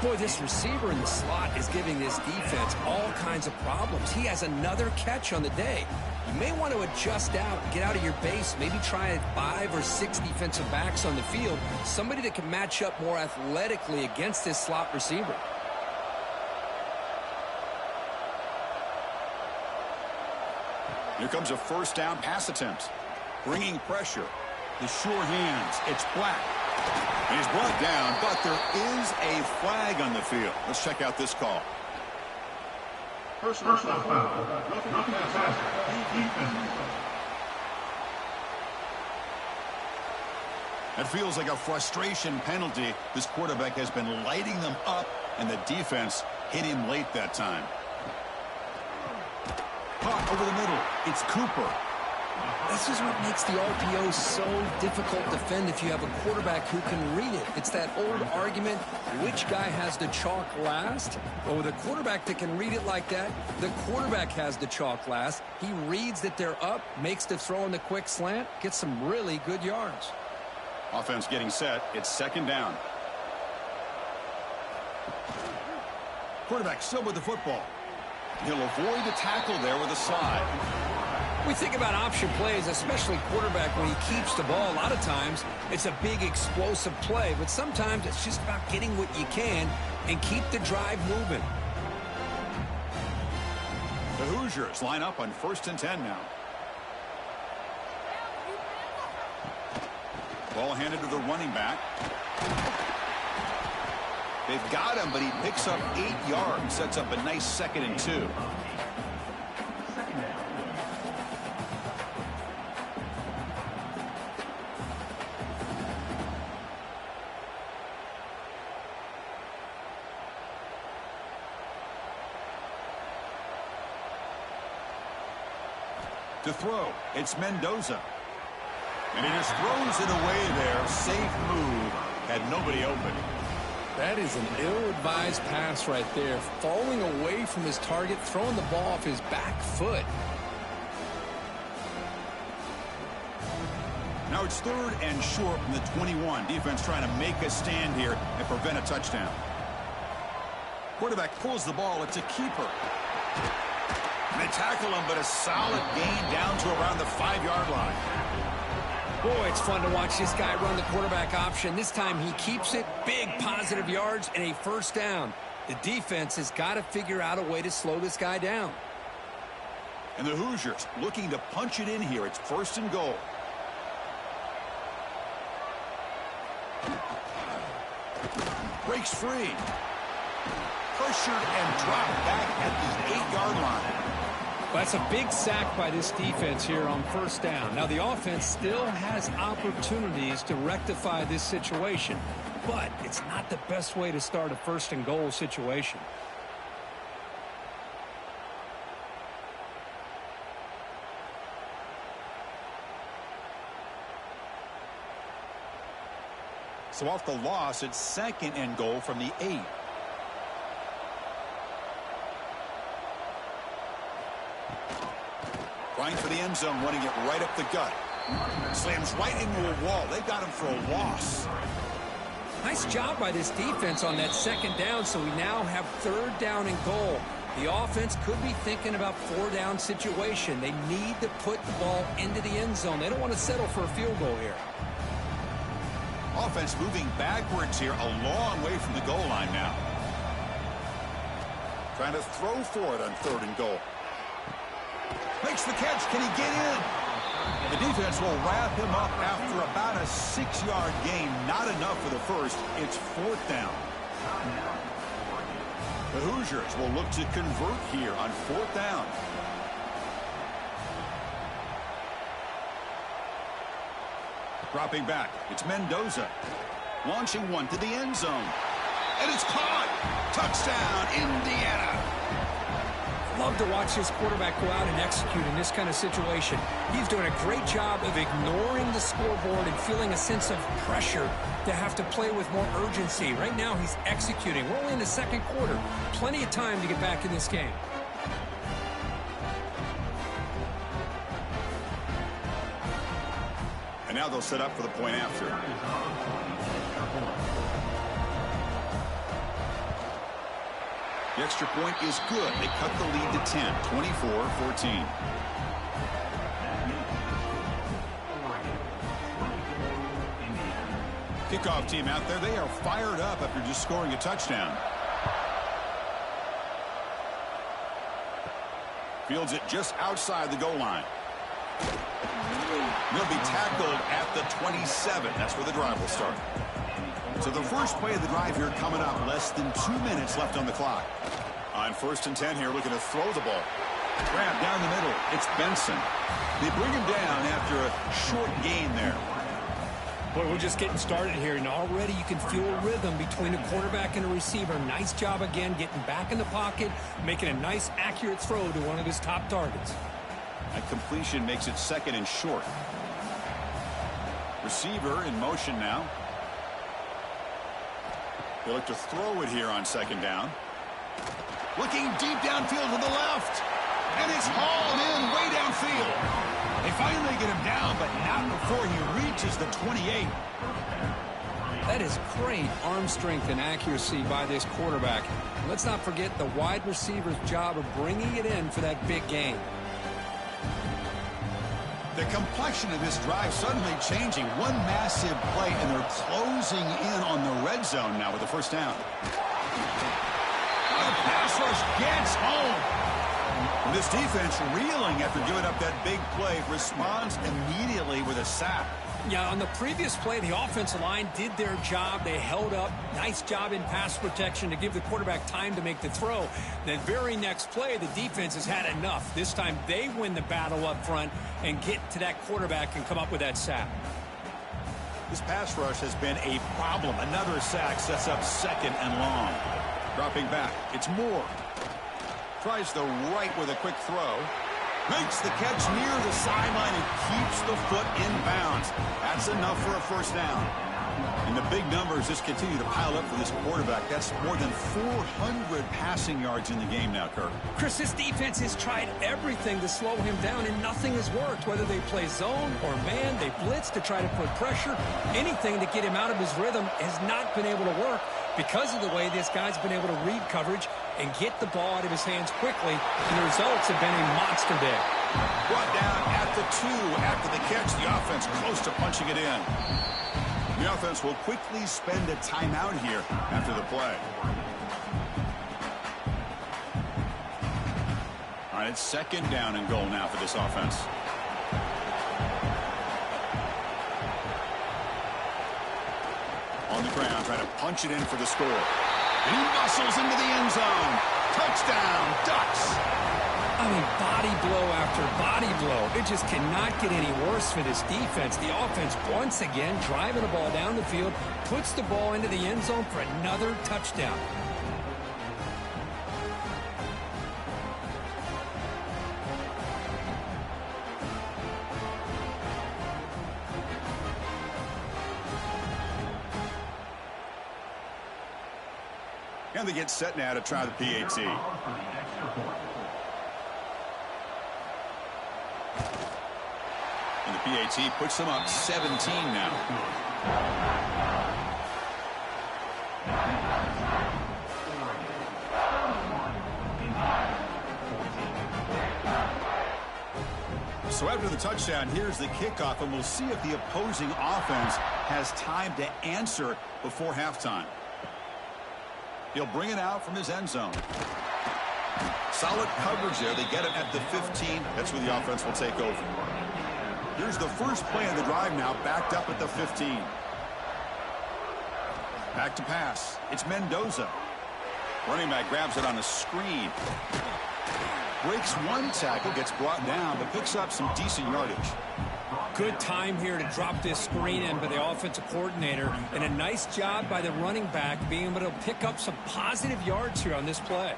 Boy, this receiver in the slot is giving this defense all kinds of problems. He has another catch on the day. You may want to adjust out, get out of your base, maybe try 5 or 6 defensive backs on the field, somebody that can match up more athletically against this slot receiver. Here comes a 1st down pass attempt. Bringing pressure. The sure hands. It's Black. He's brought down, but there is a flag on the field. Let's check out this call. Personal foul. Roughing the passer. Defense. That feels like a frustration penalty. This quarterback has been lighting them up, and the defense hit him late that time. Caught over the middle. It's Cooper. This is what makes the RPO so difficult to defend if you have a quarterback who can read it. It's that old argument, which guy has the chalk last? Well, with a quarterback that can read it like that, the quarterback has the chalk last. He reads that they're up, makes the throw in the quick slant, gets some really good yards. Offense getting set. It's 2nd down. Quarterback still with the football. He'll avoid the tackle there with a slide. We think about option plays, especially quarterback, when he keeps the ball. A lot of times, it's a big explosive play, but sometimes it's just about getting what you can and keep the drive moving. The Hoosiers line up on 1st and 10 now. Ball handed to the running back. They've got him, but he picks up 8 yards, sets up a nice 2nd and 2. To throw, it's Mendoza. And he just throws it away there. Safe move. Had nobody open. That is an ill-advised pass right there. Falling away from his target, throwing the ball off his back foot. Now it's 3rd and short from the 21. Defense trying to make a stand here and prevent a touchdown. Quarterback pulls the ball. It's a keeper. They tackle him, but a solid gain down to around the 5-yard line. Boy, it's fun to watch this guy run the quarterback option. This time he keeps it. Big positive yards and a 1st down. The defense has got to figure out a way to slow this guy down. And the Hoosiers looking to punch it in here. It's 1st and goal. Breaks free. Pressured and dropped back at the 8-yard line. Well, that's a big sack by this defense here on first down. Now, the offense still has opportunities to rectify this situation, but it's not the best way to start a first and goal situation. So off the loss, it's second and goal from the 8. Trying for the end zone, running it right up the gut. Slams right into a wall. They got him for a loss. Nice job by this defense on that second down, so we now have third down and goal. The offense could be thinking about four-down situation. They need to put the ball into the end zone. They don't want to settle for a field goal here. Offense moving backwards here, a long way from the goal line now. Trying to throw for it on third and goal. Makes the catch. Can he get in? The defense will wrap him up after about a 6-yard gain. Not enough for the first. It's fourth down. The Hoosiers will look to convert here on fourth down. Dropping back, it's Mendoza. Launching one to the end zone. And it's caught. Touchdown, Indiana. Love to watch this quarterback go out and execute in this kind of situation. He's doing a great job of ignoring the scoreboard and feeling a sense of pressure to have to play with more urgency. Right now, he's executing. We're only in the second quarter. Plenty of time to get back in this game. And now they'll set up for the point after. The extra point is good. They cut the lead to 10, 24-14. Kickoff team out there. They are fired up after just scoring a touchdown. Fields it just outside the goal line. He'll be tackled at the 27. That's where the drive will start. So the first play of the drive here coming up. Less than 2 minutes left on the clock. On first and 10 here, looking to throw the ball. Grab down the middle. It's Benson. They bring him down after a short gain there. Boy, we're just getting started here, and already you can feel a rhythm between a quarterback and a receiver. Nice job again getting back in the pocket, making a nice, accurate throw to one of his top targets. That completion makes it second and short. Receiver in motion now. They look to throw it here on second down. Looking deep downfield to the left. And it's hauled in way downfield. They finally get him down, but not before he reaches the 28. That is great arm strength and accuracy by this quarterback. Let's not forget the wide receiver's job of bringing it in for that big gain. The complexion of this drive suddenly changing. One massive play, and they're closing in on the red zone now with the first down. The pass rush gets home. And this defense reeling after giving up that big play, responds immediately with a sack. Yeah, on the previous play, the offensive line did their job. They held up. Nice job in pass protection to give the quarterback time to make the throw. The very next play, the defense has had enough. This time they win the battle up front and get to that quarterback and come up with that sack. This pass rush has been a problem. Another sack sets up second and long. Dropping back, it's Moore. Tries the right with a quick throw. Makes the catch near the sideline and keeps the foot in bounds. That's enough for a first down. And the big numbers just continue to pile up for this quarterback. That's more than 400 passing yards in the game now, Kirk. Chris, this defense has tried everything to slow him down, and nothing has worked. Whether they play zone or man, they blitz to try to put pressure. Anything to get him out of his rhythm has not been able to work because of the way this guy's been able to read coverage and get the ball out of his hands quickly. And the results have been a monster day. Brought down at the 2 after the catch. The offense close to punching it in. The offense will quickly spend a timeout here after the play. All right, it's second down and goal now for this offense. On the ground, trying to punch it in for the score. And he muscles into the end zone. Touchdown, Ducks. I mean, body blow after body blow. It just cannot get any worse for this defense. The offense, once again, driving the ball down the field, puts the ball into the end zone for another touchdown. And they get set now to try the PAT. And the PAT puts them up 17 now. So after the touchdown, here's the kickoff, and we'll see if the opposing offense has time to answer before halftime. He'll bring it out from his end zone. Solid coverage there. They get it at the 15. That's where the offense will take over. Here's the first play of the drive now, backed up at the 15. Back to pass. It's Mendoza. Running back grabs it on a screen. Breaks one tackle, gets brought down, but picks up some decent yardage. Good time here to drop this screen in by the offensive coordinator, and a nice job by the running back being able to pick up some positive yards here on this play.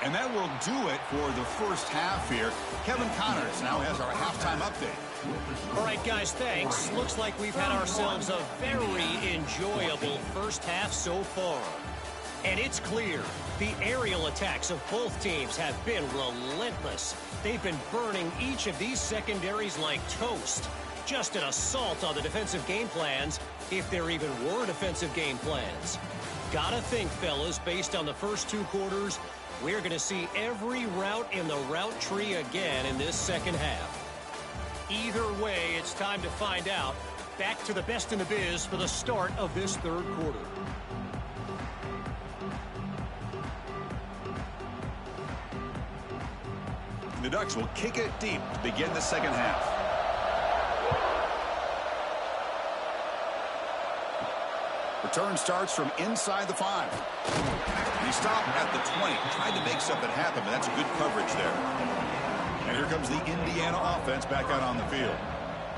And that will do it for the first half here. Kevin Connors now has our halftime update. All right, guys, thanks. Looks like we've had ourselves a very enjoyable first half so far. And it's clear the aerial attacks of both teams have been relentless. They've been burning each of these secondaries like toast. Just an assault on the defensive game plans, if there even were defensive game plans. Gotta think, fellas, based on the first two quarters, we're going to see every route in the route tree again in this second half. Either way, it's time to find out. Back to the best in the biz for the start of this third quarter. The Ducks will kick it deep to begin the second half. Return starts from inside the 5. He stopped at the 20. Tried to make something happen, but that's good coverage there. And here comes the Indiana offense back out on the field.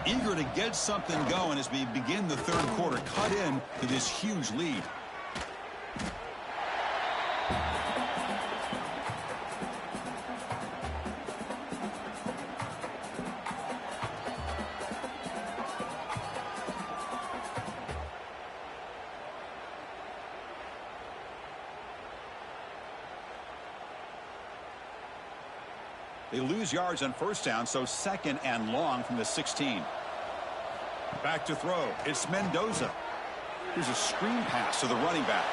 Eager to get something going as we begin the third quarter. Cut in to this huge lead. They lose yards on first down, so second and long from the 16. Back to throw. It's Mendoza. Here's a screen pass to the running back.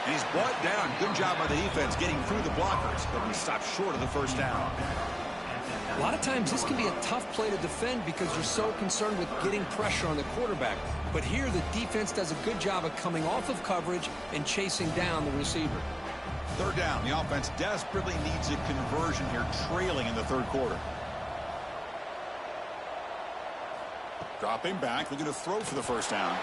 And he's brought down. Good job by the defense getting through the blockers, but he stopped short of the first down. A lot of times this can be a tough play to defend because you're so concerned with getting pressure on the quarterback. But here the defense does a good job of coming off of coverage and chasing down the receiver. Third down. The offense desperately needs a conversion here, trailing in the third quarter. Dropping back, looking to throw for the first down.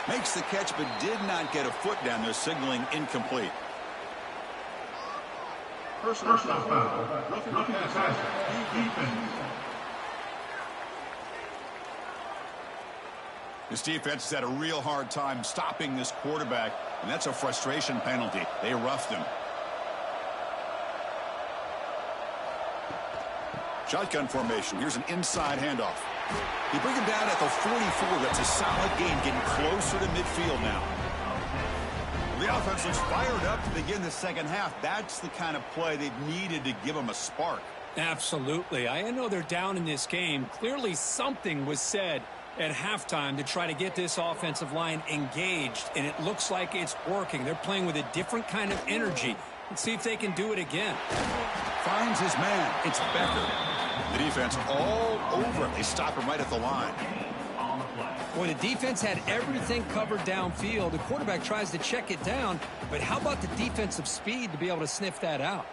Makes the catch, but did not get a foot down there, signaling incomplete. First down, roughing the passer, defense. This defense has had a real hard time stopping this quarterback, and that's a frustration penalty. They roughed him. Shotgun formation. Here's an inside handoff. He brings him down at the 44. That's a solid gain, getting closer to midfield now. The offense looks fired up to begin the second half. That's the kind of play they've needed to give them a spark. Absolutely. I know they're down in this game. Clearly something was said at halftime to try to get this offensive line engaged, and it looks like it's working. They're playing with a different kind of energy. Let's see if they can do it again. Finds his man. It's Becker. The defense all over him. They stop him right at the line. Boy, the defense had everything covered downfield. The quarterback tries to check it down, but how about the defensive speed to be able to sniff that out?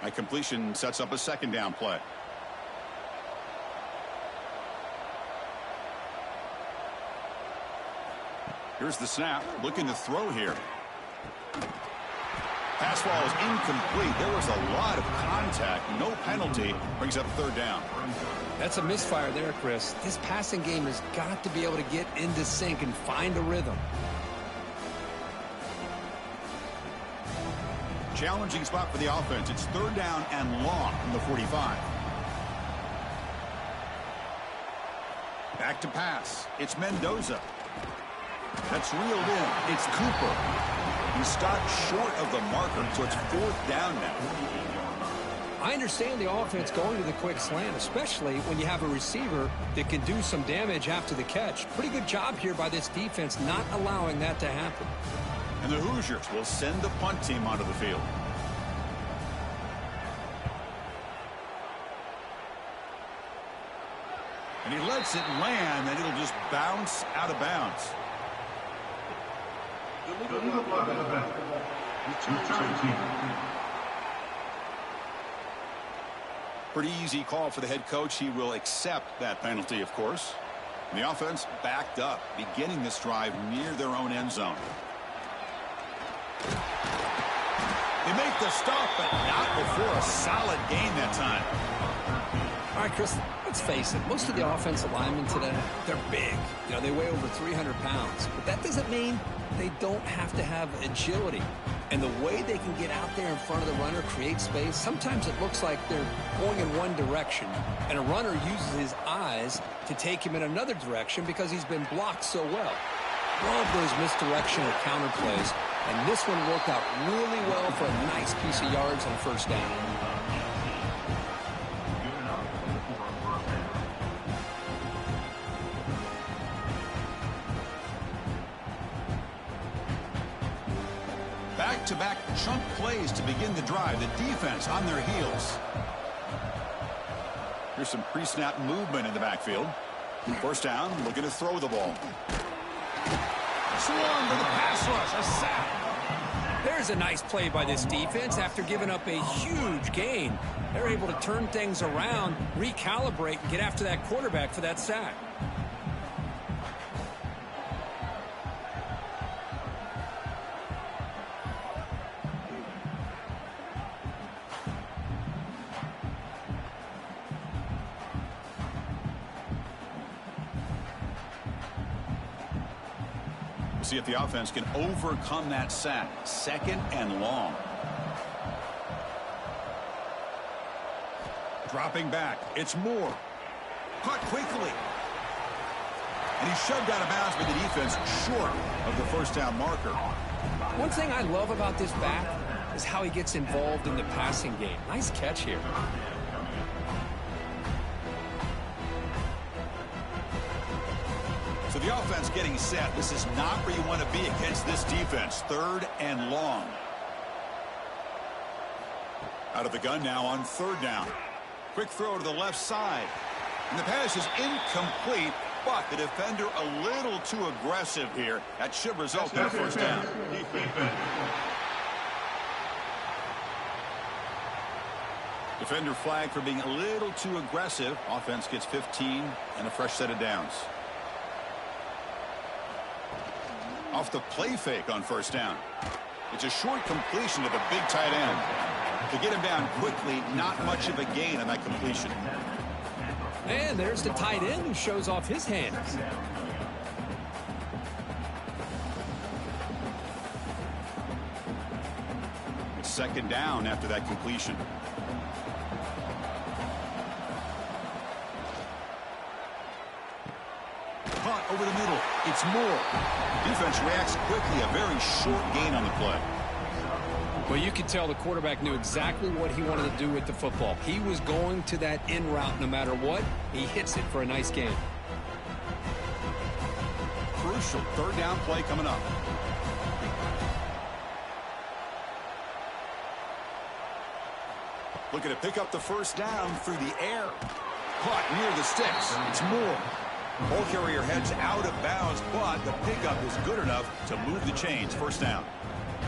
That completion sets up a second down play. Here's the snap. Looking to throw here. Pass ball is incomplete. There was a lot of contact. No penalty. Brings up third down. That's a misfire there, Chris. This passing game has got to be able to get into sync and find a rhythm. Challenging spot for the offense. It's third down and long from the 45. Back to pass. It's Mendoza. That's reeled in. It's Cooper. He stopped short of the marker, so it's fourth down now. I understand the offense going to the quick slant, especially when you have a receiver that can do some damage after the catch. Pretty good job here by this defense not allowing that to happen. And the Hoosiers will send the punt team onto the field. And he lets it land, and it'll just bounce out of bounds. Illegal block in the back. Return team. Pretty easy call for the head coach. He will accept that penalty, of course. And the offense backed up, beginning this drive near their own end zone. They make the stop, but not before a solid gain that time. All right, Chris, let's face it. Most of the offensive linemen today, they're big. You know, they weigh over 300 pounds. But that doesn't mean they don't have to have agility. And the way they can get out there in front of the runner, create space, sometimes it looks like they're going in one direction. And a runner uses his eyes to take him in another direction because he's been blocked so well. Love those misdirection or counter plays. And this one worked out really well for a nice piece of yards on first down. Back-to-back chunk plays to begin the drive. The defense on their heels. Here's some pre-snap movement in the backfield. First down, looking to throw the ball. Swung to the pass rush, a sack. There's a nice play by this defense after giving up a huge gain. They're able to turn things around, recalibrate, and get after that quarterback for that sack. See if the offense can overcome that sack. Second and long. Dropping back. It's Moore. Caught quickly. And he's shoved out of bounds by the defense short of the first down marker. One thing I love about this back is how he gets involved in the passing game. Nice catch here. So the offense getting set. This is not where you want to be against this defense. Third and long. Out of the gun now on third down. Quick throw to the left side. And the pass is incomplete, but the defender a little too aggressive here. That should result in a first down. Defender flag for being a little too aggressive. Offense gets 15 and a fresh set of downs. Off the play fake on first down. It's a short completion to the big tight end. To get him down quickly, not much of a gain on that completion. And there's the tight end who shows off his hands. It's second down after that completion. Punt over the middle. It's Moore. Defense reacts quickly. A very short gain on the play. Well, you could tell the quarterback knew exactly what he wanted to do with the football. He was going to that in route no matter what. He hits it for a nice gain. Crucial third down play coming up. Looking to pick up the first down through the air. Caught near the sticks. It's Moore. Ball carrier heads out of bounds, but the pickup is good enough to move the chains. First down.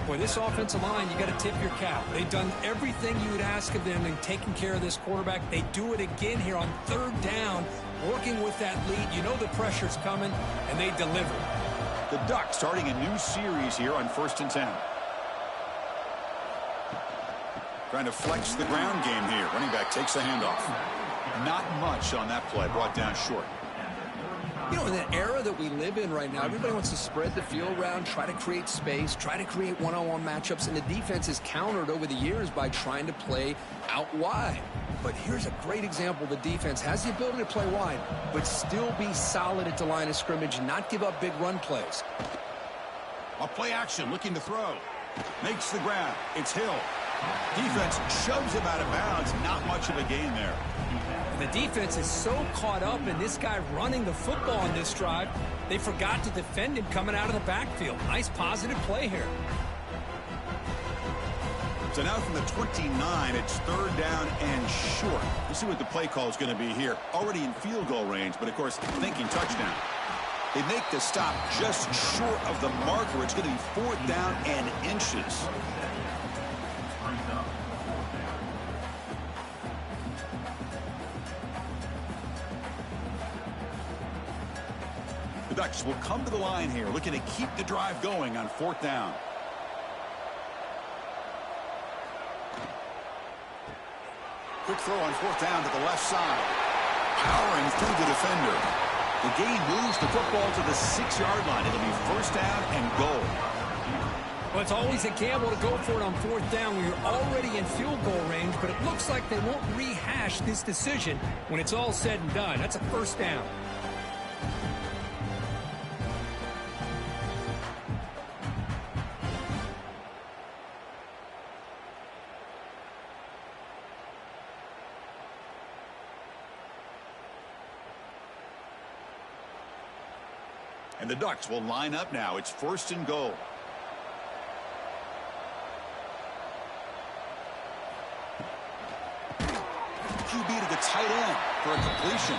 Boy, this offensive line, you got to tip your cap. They've done everything you would ask of them in taking care of this quarterback. They do it again here on third down, working with that lead. You know the pressure's coming, and they deliver. The Ducks starting a new series here on 1st and 10. Trying to flex the ground game here. Running back takes the handoff. Not much on that play. Brought down short. You know, in the era that we live in right now, everybody wants to spread the field around, try to create space, try to create one-on-one matchups, and the defense is countered over the years by trying to play out wide. But here's a great example. The defense has the ability to play wide, but still be solid at the line of scrimmage and not give up big run plays. A play action, looking to throw. Makes the grab. It's Hill. Defense shoves him out of bounds. Not much of a gain there. The defense is so caught up in this guy running the football on this drive, they forgot to defend him coming out of the backfield. Nice positive play here. So now from the 29, it's 3rd down and short. Let's see what the play call is going to be here. Already in field goal range, but of course thinking touchdown. They make the stop just short of the marker. It's going to be 4th down and inches. The Ducks will come to the line here, looking to keep the drive going on 4th down. Quick throw on 4th down to the left side. Powering through the defender. The gain moves the football to the 6-yard line. It'll be 1st down and goal. Well, it's always a gamble to go for it on 4th down when you're already in field goal range, but it looks like they won't rehash this decision when it's all said and done. That's a 1st down. And the Ducks will line up now. It's 1st and goal. QB to the tight end for a completion.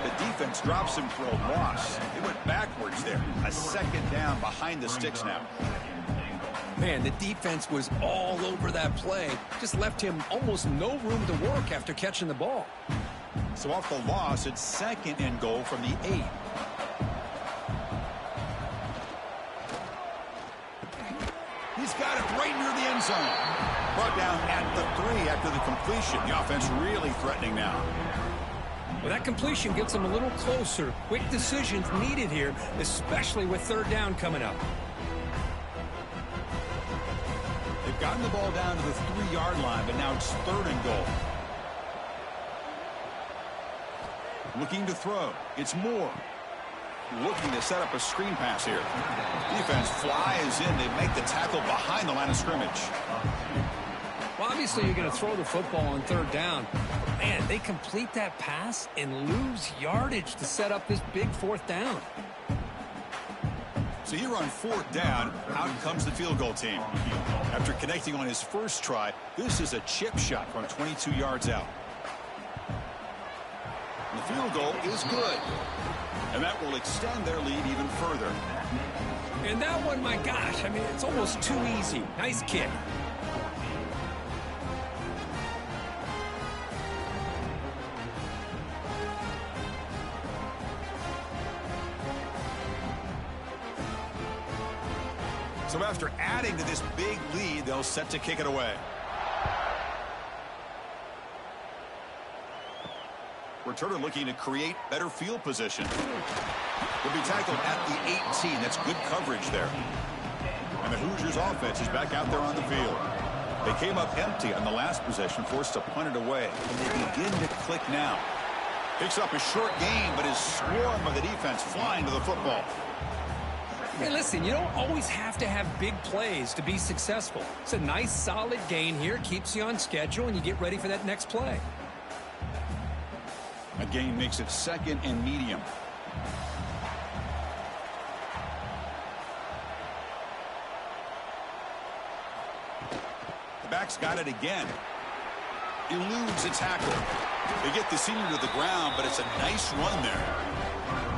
The defense drops him for a loss. They went backwards there. A 2nd down behind the sticks now. Man, the defense was all over that play. Just left him almost no room to work after catching the ball. So off the loss, it's 2nd and goal from the 8. He's got it right near the end zone. Brought down at the 3 after the completion. The offense really threatening now. Well, that completion gets them a little closer. Quick decisions needed here, especially with 3rd down coming up. They've gotten the ball down to the 3-yard line, but now it's 3rd and goal. Looking to throw. It's Moore. Looking to set up a screen pass here. Defense flies in. They make the tackle behind the line of scrimmage. Well, obviously you're going to throw the football on 3rd down. Man, they complete that pass and lose yardage to set up this big 4th down. So here on 4th down, out comes the field goal team. After connecting on his first try, this is a chip shot from 22 yards out. And the field goal is good. And that will extend their lead even further. And that one, my gosh, I mean, it's almost too easy. Nice kick. So after adding to this big lead, they'll set to kick it away. Returner looking to create better field position. Will be tackled at the 18. That's good coverage there. And the Hoosiers offense is back out there on the field. They came up empty on the last possession, forced to punt it away. And they begin to click now. Picks up a short gain, but is swarmed by the defense flying to the football. Hey, listen, you don't always have to have big plays to be successful. It's a nice, solid gain here. Keeps you on schedule, and you get ready for that next play. A gain makes it 2nd and medium. The back's got it again. Eludes a tackle. They get the senior to the ground, but it's a nice run there.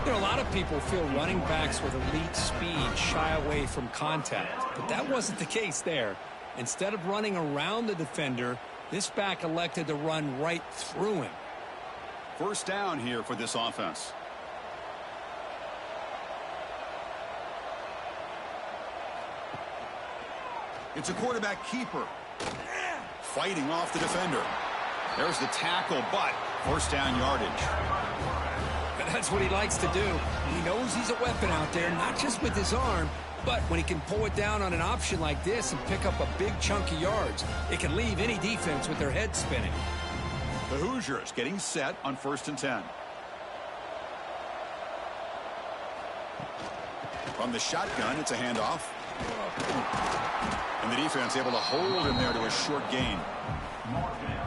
You know, a lot of people feel running backs with elite speed shy away from contact, but that wasn't the case there. Instead of running around the defender, this back elected to run right through him. 1st down here for this offense. It's a quarterback keeper. Fighting off the defender. There's the tackle, but first down yardage. That's what he likes to do. He knows he's a weapon out there, not just with his arm, but when he can pull it down on an option like this and pick up a big chunk of yards, it can leave any defense with their head spinning. The Hoosiers getting set on 1st and 10. From the shotgun, it's a handoff. And the defense able to hold him there to a short gain.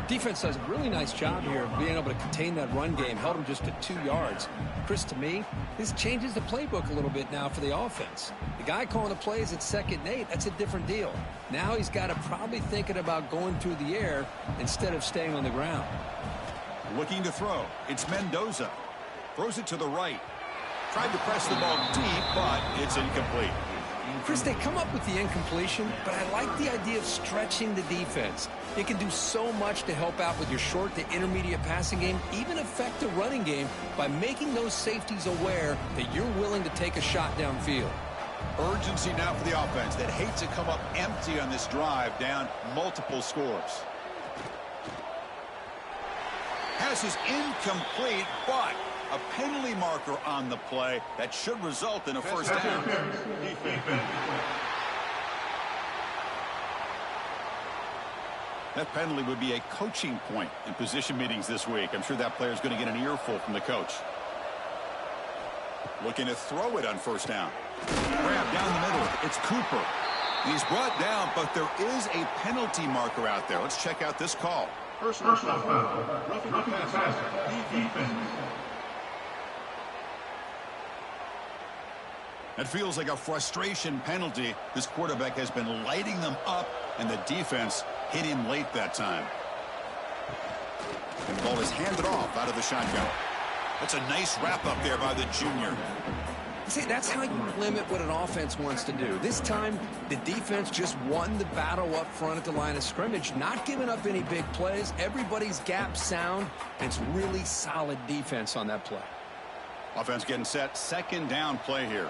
Defense does a really nice job here of being able to contain that run game. Held him just to 2 yards. Chris, to me, this changes the playbook a little bit now for the offense. The guy calling the plays at 2nd and 8, that's a different deal. Now he's got to probably thinking about going through the air instead of staying on the ground. Looking to throw. It's Mendoza. Throws it to the right. Tried to press the ball deep, but it's incomplete. Chris, they come up with the incompletion, but I like the idea of stretching the defense. It can do so much to help out with your short to intermediate passing game, even affect the running game by making those safeties aware that you're willing to take a shot downfield. Urgency now for the offense that hates to come up empty on this drive, down multiple scores. Pass is incomplete, but a penalty marker on the play that should result in a first down. That penalty would be a coaching point in position meetings this week. I'm sure that player is going to get an earful from the coach. Looking to throw it on first down. Grab down the middle. It's Cooper. He's brought down, but there is a penalty marker out there. Let's check out this call. Personal foul. Roughing the passer. Defense. It feels like a frustration penalty. This quarterback has been lighting them up, and the defense hit him late that time. And the ball is handed off out of the shotgun. That's a nice wrap up there by the junior. See, that's how you limit what an offense wants to do. This time, the defense just won the battle up front at the line of scrimmage, not giving up any big plays. Everybody's gap sound, and it's really solid defense on that play. Offense getting set. 2nd down play here.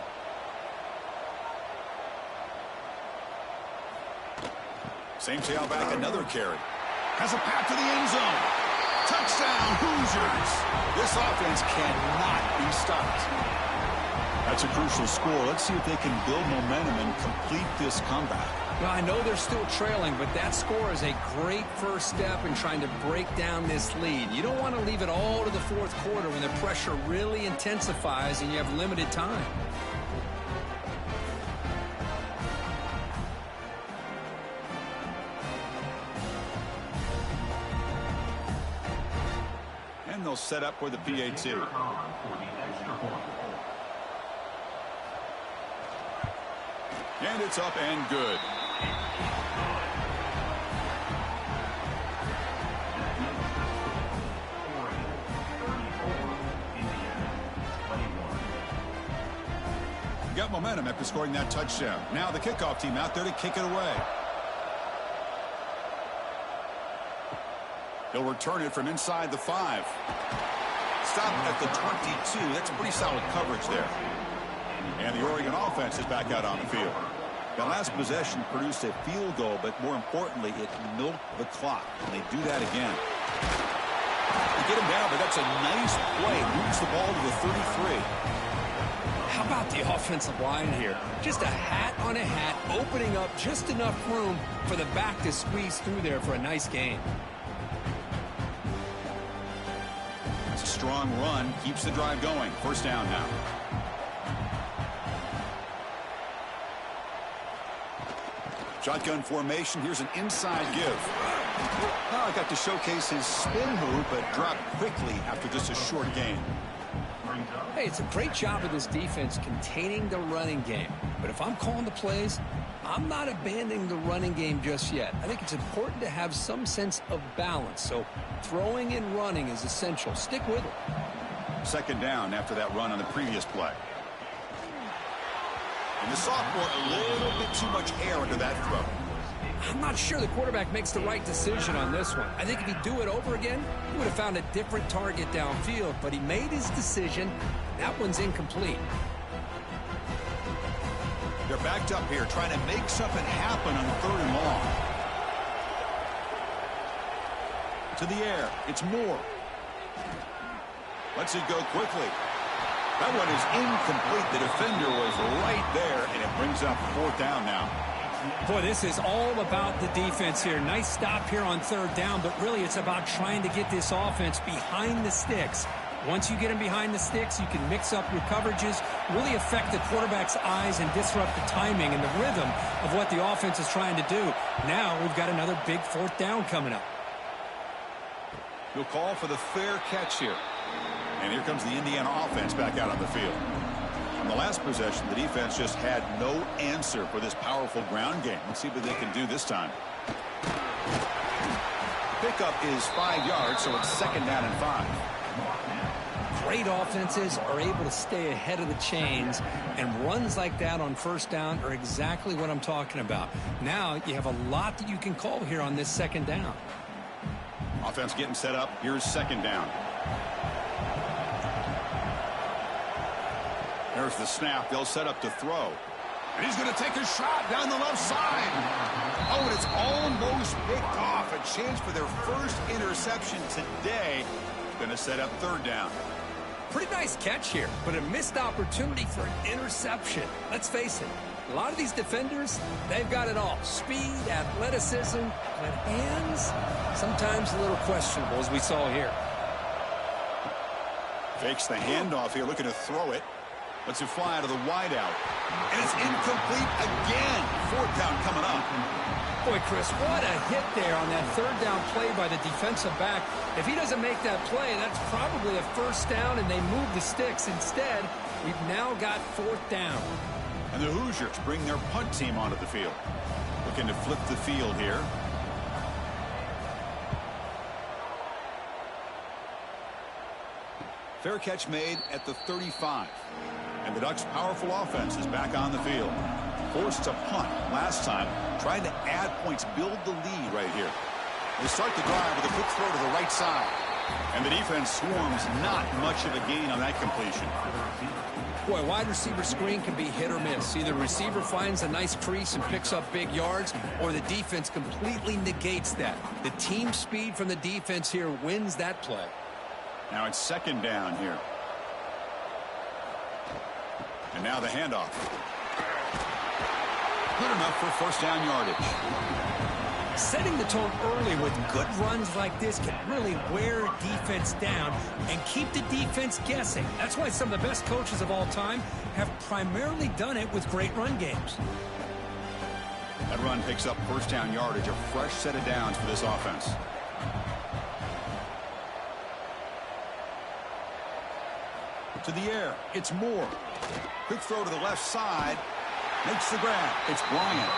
Same tailback, another carry. Has a path to the end zone. Touchdown, Hoosiers. This offense cannot be stopped. That's a crucial score. Let's see if they can build momentum and complete this comeback. Now, I know they're still trailing, but that score is a great first step in trying to break down this lead. You don't want to leave it all to the 4th quarter when the pressure really intensifies and you have limited time. And they'll set up for the PAT. And it's up and good. Got momentum after scoring that touchdown. Now the kickoff team out there to kick it away. He'll return it from inside the 5. Stop at the 22. That's pretty solid coverage there. And the Oregon offense is back out on the field. That last possession produced a field goal, but more importantly, it milked the clock. And they do that again. They get him down, but that's a nice play. Moves the ball to the 33. How about the offensive line here? Just a hat on a hat, opening up just enough room for the back to squeeze through there for a nice gain. It's a strong run. Keeps the drive going. First down now. Shotgun formation. Here's an inside give. Now got to showcase his spin move, but dropped quickly after just a short gain. Hey, it's a great job of this defense containing the running game. But if I'm calling the plays, I'm not abandoning the running game just yet. I think it's important to have some sense of balance. So throwing and running is essential. Stick with it. 2nd down after that run on the previous play. And the sophomore, a little bit too much air under that throw. I'm not sure the quarterback makes the right decision on this one. I think if he'd do it over again, he would have found a different target downfield, but he made his decision. That one's incomplete. They're They're backed up here trying to make something happen on 3rd and long. To the air. It's Moore. Lets it go quickly. That one is incomplete. The defender was right there, and it brings up 4th down now. Boy, this is all about the defense here. Nice stop here on 3rd down, but really it's about trying to get this offense behind the sticks. Once you get them behind the sticks, you can mix up your coverages, really affect the quarterback's eyes and disrupt the timing and the rhythm of what the offense is trying to do. Now we've got another big 4th down coming up. He'll call for the fair catch here. And here comes the Indiana offense back out on the field. On the last possession, the defense just had no answer for this powerful ground game. Let's see what they can do this time. Pickup is 5 yards, so it's 2nd down and 5. Great offenses are able to stay ahead of the chains, and runs like that on 1st down are exactly what I'm talking about. Now you have a lot that you can call here on this 2nd down. Offense getting set up. Here's 2nd down. There's the snap. They'll set up to throw. And he's going to take a shot down the left side. Oh, and it's almost picked off. A chance for their first interception today. Going to set up 3rd down. Pretty nice catch here, but a missed opportunity for an interception. Let's face it, a lot of these defenders, they've got it all. Speed, athleticism, but hands, sometimes a little questionable, as we saw here. Fakes the handoff here, looking to throw it. Lets it fly out of the wideout. And it's incomplete again. 4th down coming up. Boy, Chris, what a hit there on that 3rd down play by the defensive back. If he doesn't make that play, that's probably a 1st down, and they move the sticks. Instead, we've now got 4th down. And the Hoosiers bring their punt team onto the field. Looking to flip the field here. Fair catch made at the 35. And the Ducks' powerful offense is back on the field. Forced to punt last time, trying to add points, build the lead right here. They start the drive with a quick throw to the right side. And the defense swarms, not much of a gain on that completion. Boy, wide receiver screen can be hit or miss. Either the receiver finds a nice crease and picks up big yards, or the defense completely negates that. The team speed from the defense here wins that play. Now it's 2nd down here. And now the handoff. Good enough for 1st down yardage. Setting the tone early with good runs like this can really wear defense down and keep the defense guessing. That's why some of the best coaches of all time have primarily done it with great run games. That run picks up 1st down yardage, a fresh set of downs for this offense. To the air, it's Moore. Quick throw to the left side. Makes the grab. It's Bryant.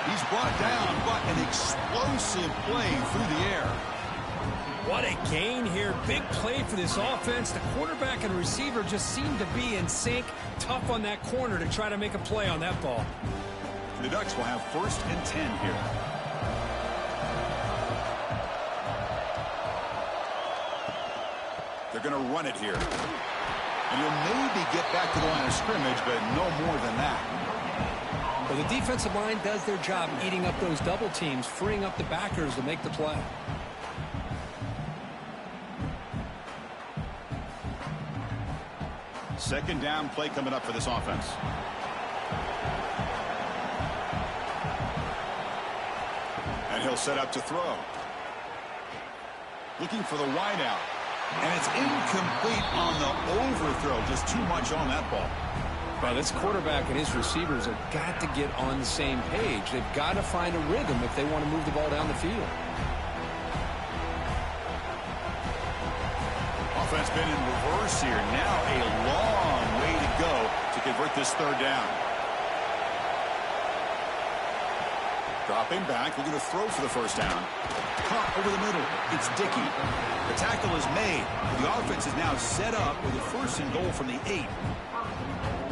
He's brought down, but an explosive play through the air. What a gain here. Big play for this offense. The quarterback and receiver just seem to be in sync. Tough on that corner to try to make a play on that ball. The Ducks will have 1st and 10 here. They're going to run it here. And you'll maybe get back to the line of scrimmage, but no more than that. Well, the defensive line does their job eating up those double teams, freeing up the backers to make the play. Second down play coming up for this offense. And he'll set up to throw. Looking for the wideout. And it's incomplete on the overthrow. Just too much on that ball. Well, this quarterback and his receivers have got to get on the same page. They've got to find a rhythm if they want to move the ball down the field. Offense been in reverse here. Now a long way to go to convert this 3rd down. Dropping back, looking to throw for the 1st down. Caught over the middle. It's Dickey. The tackle is made. The offense is now set up with a 1st and goal from the 8.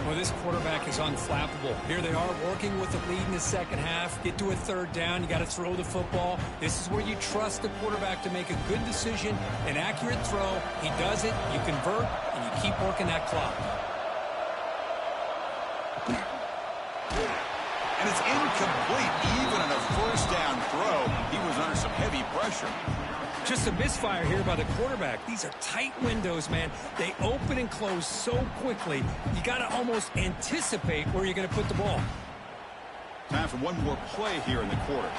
Well, this quarterback is unflappable. Here they are working with the lead in the second half. Get to a 3rd down. You got to throw the football. This is where you trust the quarterback to make a good decision, an accurate throw. He does it, you convert, and you keep working that clock. And it's incomplete. Even on a first down throw, he was under some heavy pressure. Just a misfire here by the quarterback. These are tight windows, man. They open and close so quickly, you got to almost anticipate where you're going to put the ball. Time for one more play here in the quarter.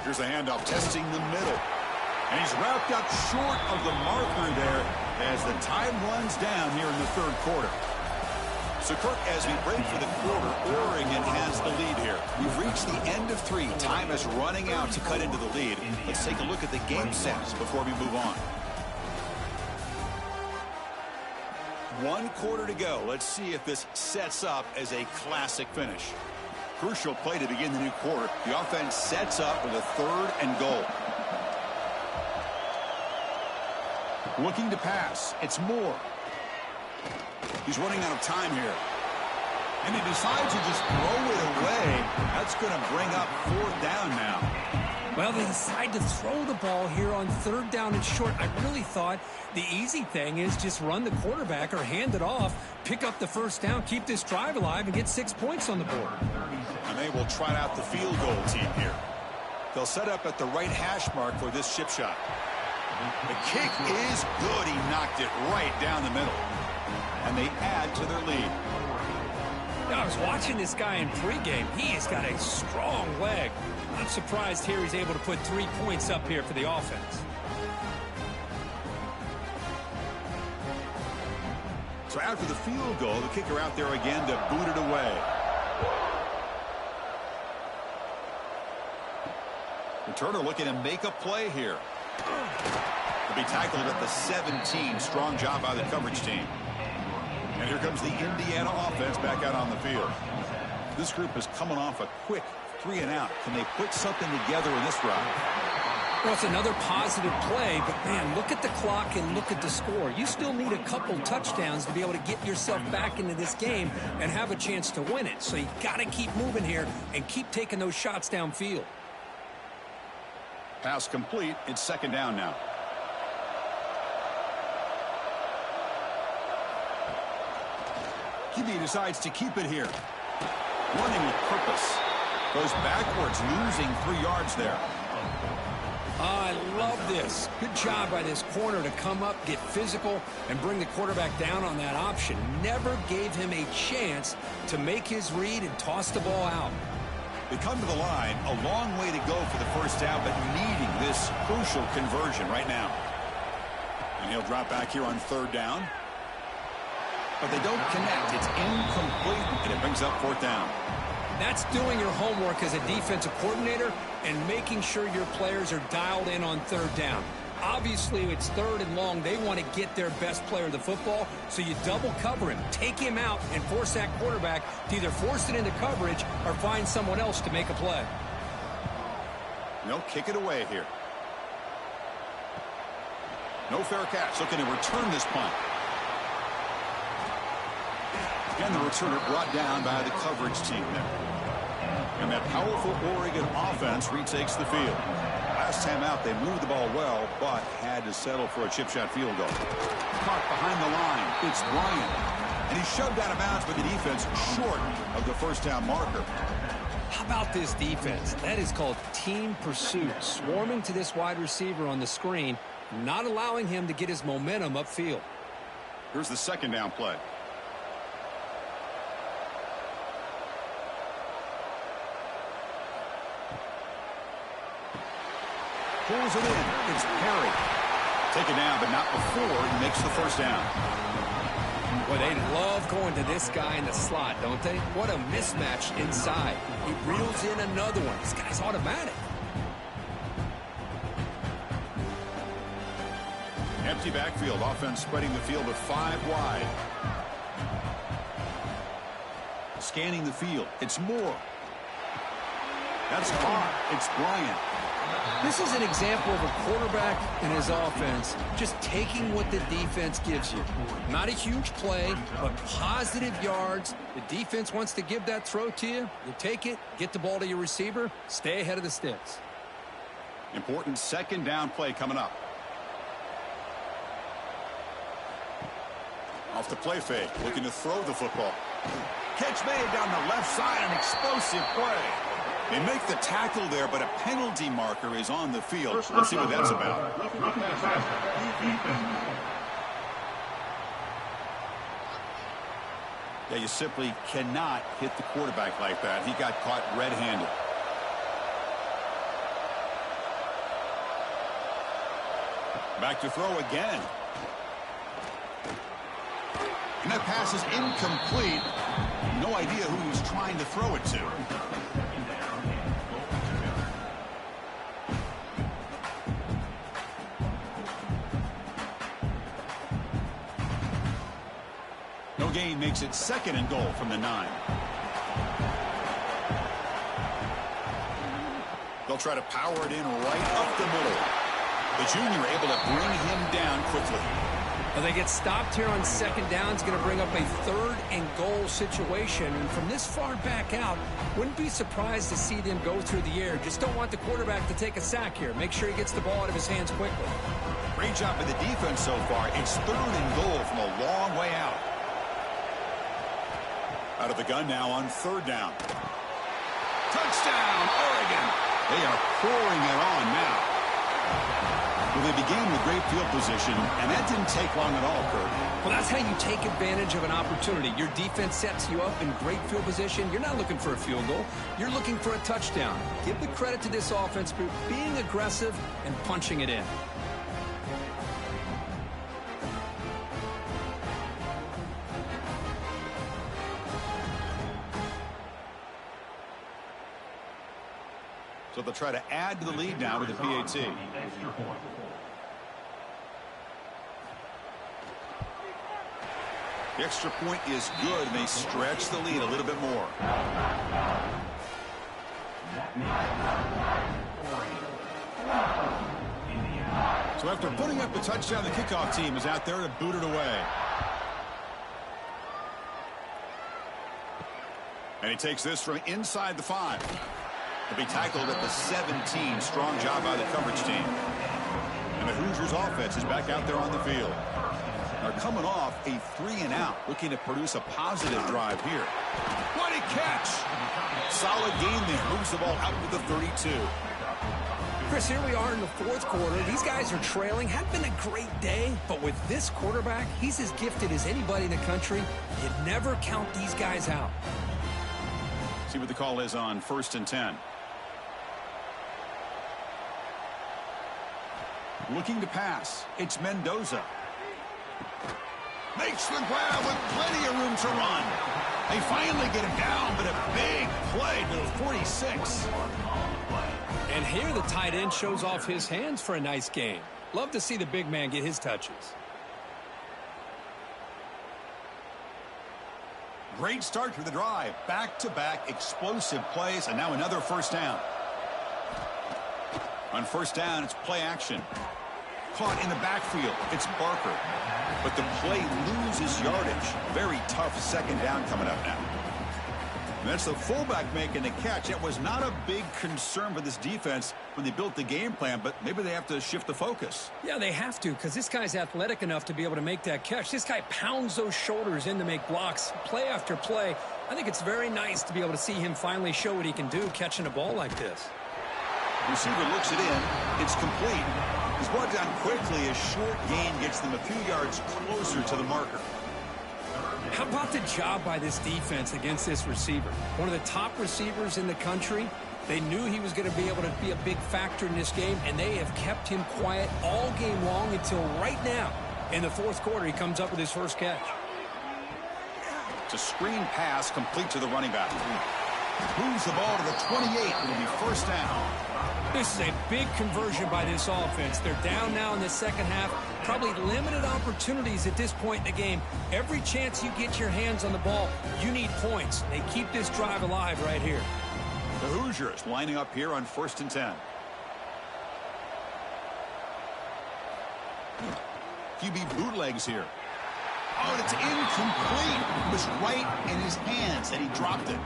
Here's the handoff, testing the middle. And he's wrapped up short of the marker there as the time runs down here in the third quarter. So, Kirk, as we break for the quarter, Oregon has the lead here. We've reached the end of 3. Time is running out to cut into the lead. Let's take a look at the game stats before we move on. 1 quarter to go. Let's see if this sets up as a classic finish. Crucial play to begin the new quarter. The offense sets up with a 3rd and goal. Looking to pass. It's Moore. He's running out of time here. And he decides to just throw it away. That's going to bring up 4th down now. Well, they decide to throw the ball here on 3rd down and short. I really thought the easy thing is just run the quarterback or hand it off, pick up the 1st down, keep this drive alive, and get 6 points on the board. And they will try out the field goal team here. They'll set up at the right hash mark for this chip shot. The kick is good. He knocked it right down the middle. And they add to their lead. I was watching this guy in pregame. He has got a strong leg. I'm surprised here he's able to put 3 points up here for the offense. So after the field goal, the kicker out there again to boot it away. Returner looking to make a play here. To be tackled at the 17. Strong job by the coverage team. And here comes the Indiana offense back out on the field. This group is coming off a quick 3 and out. Can they put something together in this drive? Well, it's another positive play, but, man, look at the clock and look at the score. You still need a couple touchdowns to be able to get yourself back into this game and have a chance to win it. So you got to keep moving here and keep taking those shots downfield. Pass complete. It's 2nd down now. QB decides to keep it here. Running with purpose. Goes backwards, losing 3 yards there. I love this. Good job by this corner to come up, get physical, and bring the quarterback down on that option. Never gave him a chance to make his read and toss the ball out. They come to the line, a long way to go for the 1st down, but needing this crucial conversion right now. And he'll drop back here on 3rd down. But they don't connect. It's incomplete, and it brings up 4th down. That's doing your homework as a defensive coordinator and making sure your players are dialed in on 3rd down. Obviously, it's 3rd and long. They want to get their best player the football, so you double cover him, take him out, and force that quarterback to either force it into coverage or find someone else to make a play. No, kick it away here. No fair catch. Looking to return this punt. And the returner brought down by the coverage team there. And that powerful Oregon offense retakes the field. Last time out, they moved the ball well, but had to settle for a chip shot field goal. Caught behind the line. It's Bryant. And he's shoved out of bounds by the defense short of the 1st down marker. How about this defense? That is called team pursuit. Swarming to this wide receiver on the screen, not allowing him to get his momentum upfield. Here's the 2nd down play. Pulls it in. It's Perry. Taken down, but not before he makes the 1st down. Well, they love going to this guy in the slot, don't they? What a mismatch inside. He reels in another one. This guy's automatic. Empty backfield. Offense spreading the field to 5 wide. Scanning the field. It's Moore. That's caught. It's Bryant. This is an example of a quarterback and his offense just taking what the defense gives you. Not a huge play, but positive yards. The defense wants to give that throw to you. You take it, get the ball to your receiver, stay ahead of the sticks. Important 2nd down play coming up. A Off the play fake, looking to throw the football. Catch made down the left side, an explosive play. They make the tackle there, but a penalty marker is on the field. Let's see what that's about. Yeah, you simply cannot hit the quarterback like that. He got caught red-handed. Back to throw again. And that pass is incomplete. No idea who he was trying to throw it to. No gain makes it 2nd and goal from the 9. They'll try to power it in right up the middle. The junior able to bring him down quickly. Well, they get stopped here on 2nd down. It's going to bring up a 3rd and goal situation. And from this far back out, wouldn't be surprised to see them go through the air. Just don't want the quarterback to take a sack here. Make sure he gets the ball out of his hands quickly. Great job by the defense so far. It's 3rd and goal from a long way out. Out of the gun now on 3rd down. Touchdown, Oregon. They are pouring it on now. Well, they began with great field position, and that didn't take long at all, Kurt. Well, that's how you take advantage of an opportunity. Your defense sets you up in great field position. You're not looking for a field goal. You're looking for a touchdown. Give the credit to this offense for being aggressive and punching it in. So they'll try to add to the lead now with the PAT. The extra point is good, and they stretch the lead a little bit more. So after putting up a touchdown, the kickoff team is out there to boot it away. And he takes this from inside the 5. He'll be tackled at the 17. Strong job by the coverage team. And the Hoosiers offense is back out there on the field. They're coming off a 3-and-out, looking to produce a positive drive here. What a catch! Solid gain there. Moves the ball out to the 32. Chris, here we are in the 4th quarter. These guys are trailing. Had been a great day, but with this quarterback, he's as gifted as anybody in the country. You never count these guys out. See what the call is on 1st and 10. Looking to pass. It's Mendoza. Makes the grab with plenty of room to run. They finally get him down, but a big play to the 46. And here the tight end shows off his hands for a nice game. Love to see the big man get his touches. Great start to the drive. Back-to-back explosive plays, and now another 1st down. On 1st down, it's play action. Caught in the backfield. It's Barker. But the play loses yardage. Very tough 2nd down coming up now. And that's the fullback making the catch. That was not a big concern for this defense when they built the game plan, but maybe they have to shift the focus. Yeah, they have to, because this guy's athletic enough to be able to make that catch. This guy pounds those shoulders in to make blocks play after play. I think it's very nice to be able to see him finally show what he can do catching a ball like this. Receiver looks it in. It's complete. He's brought down quickly. A short gain gets them a few yards closer to the marker. How about the job by this defense against this receiver? One of the top receivers in the country. They knew he was going to be able to be a big factor in this game, and they have kept him quiet all game long until right now. In the 4th quarter, he comes up with his first catch. It's a screen pass complete to the running back. Moves the ball to the 28. It'll be 1st down. This is a big conversion by this offense. They're down now in the 2nd half. Probably limited opportunities at this point in the game. Every chance you get your hands on the ball, you need points. They keep this drive alive right here. The Hoosiers lining up here on 1st and 10. QB bootlegs here. Oh, it's incomplete. It was right in his hands, and he dropped it.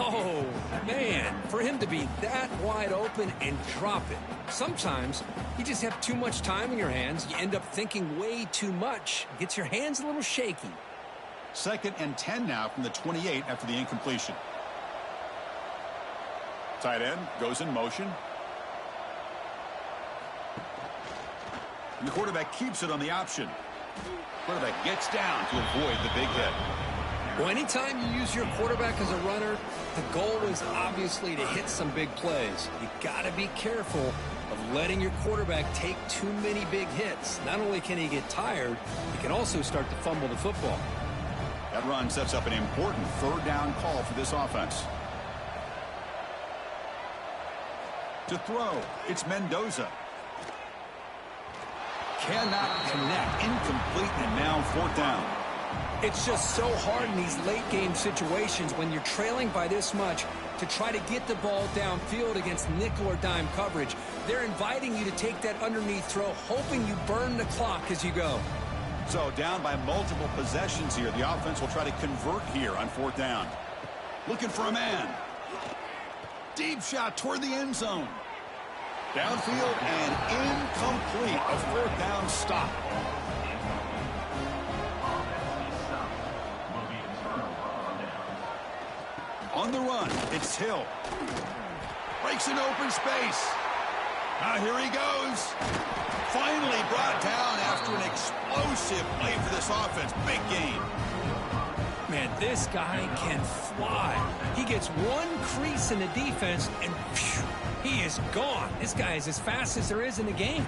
Oh, man, for him to be that wide open and drop it. Sometimes you just have too much time in your hands. You end up thinking way too much. Gets your hands a little shaky. 2nd and 10 now from the 28 after the incompletion. Tight end goes in motion. And the quarterback keeps it on the option. Quarterback gets down to avoid the big hit. Well, anytime you use your quarterback as a runner, the goal is obviously to hit some big plays. You got to be careful of letting your quarterback take too many big hits. Not only can he get tired, he can also start to fumble the football. That run sets up an important 3rd down call for this offense. To throw, it's Mendoza. Cannot connect, incomplete, and now 4th down. It's just so hard in these late-game situations when you're trailing by this much to try to get the ball downfield against nickel or dime coverage. They're inviting you to take that underneath throw, hoping you burn the clock as you go. So down by multiple possessions here. The offense will try to convert here on 4th down. Looking for a man. Deep shot toward the end zone. Downfield and incomplete. A 4th down stop. On the run, it's Hill. Breaks an open space. Now here he goes. Finally brought down after an explosive play for this offense. Big game. Man, this guy can fly. He gets one crease in the defense, and phew, he is gone. This guy is as fast as there is in the game.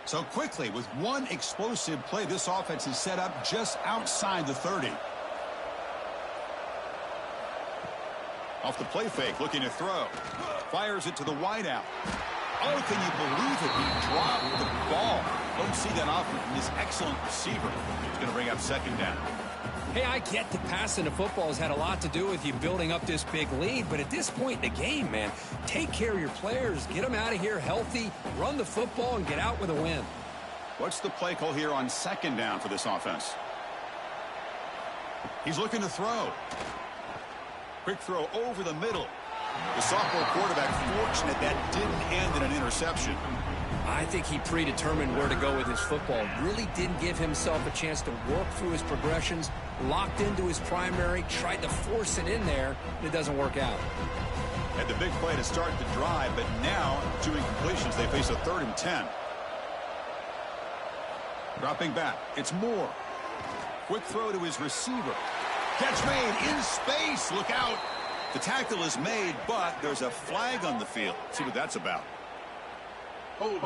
So quickly, with one explosive play, this offense is set up just outside the 30. Off the play fake, looking to throw. Fires it to the wideout. Oh, can you believe it? He dropped the ball. Don't see that often from this excellent receiver. He's going to bring up 2nd down. Hey, I get the passing the football has had a lot to do with you building up this big lead, but at this point in the game, man, take care of your players, get them out of here healthy, run the football, and get out with a win. What's the play call here on 2nd down for this offense? He's looking to throw. Quick throw over the middle. The sophomore quarterback fortunate that didn't end in an interception. I think he predetermined where to go with his football. Really didn't give himself a chance to work through his progressions, locked into his primary, tried to force it in there, and it doesn't work out. Had the big play to start the drive, but now, 2 incompletions, they face a 3rd and 10. Dropping back, it's Moore. Quick throw to his receiver. Catch made in space, look out. The tackle is made, but there's a flag on the field. See what that's about. Holding.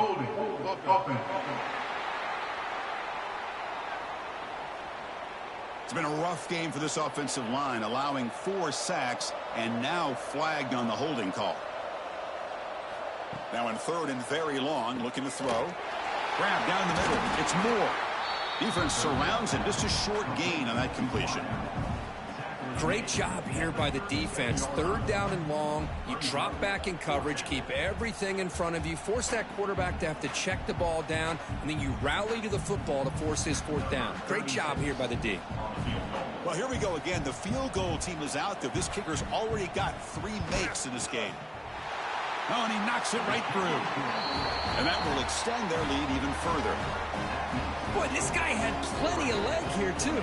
Offense. It's been a rough game for this offensive line, allowing 4 sacks and now flagged on the holding call. Now in 3rd and very long, looking to throw. Grab down the middle. It's Moore. Defense surrounds him. Just a short gain on that completion. Great job here by the defense. 3rd down and long. You drop back in coverage, keep everything in front of you, force that quarterback to have to check the ball down, and then you rally to the football to force his 4th down. Great job here by the D. Well, here we go again. The field goal team is out there. This kicker's already got 3 makes in this game. Oh, and he knocks it right through. And that will extend their lead even further. Boy, this guy had plenty of leg here, too.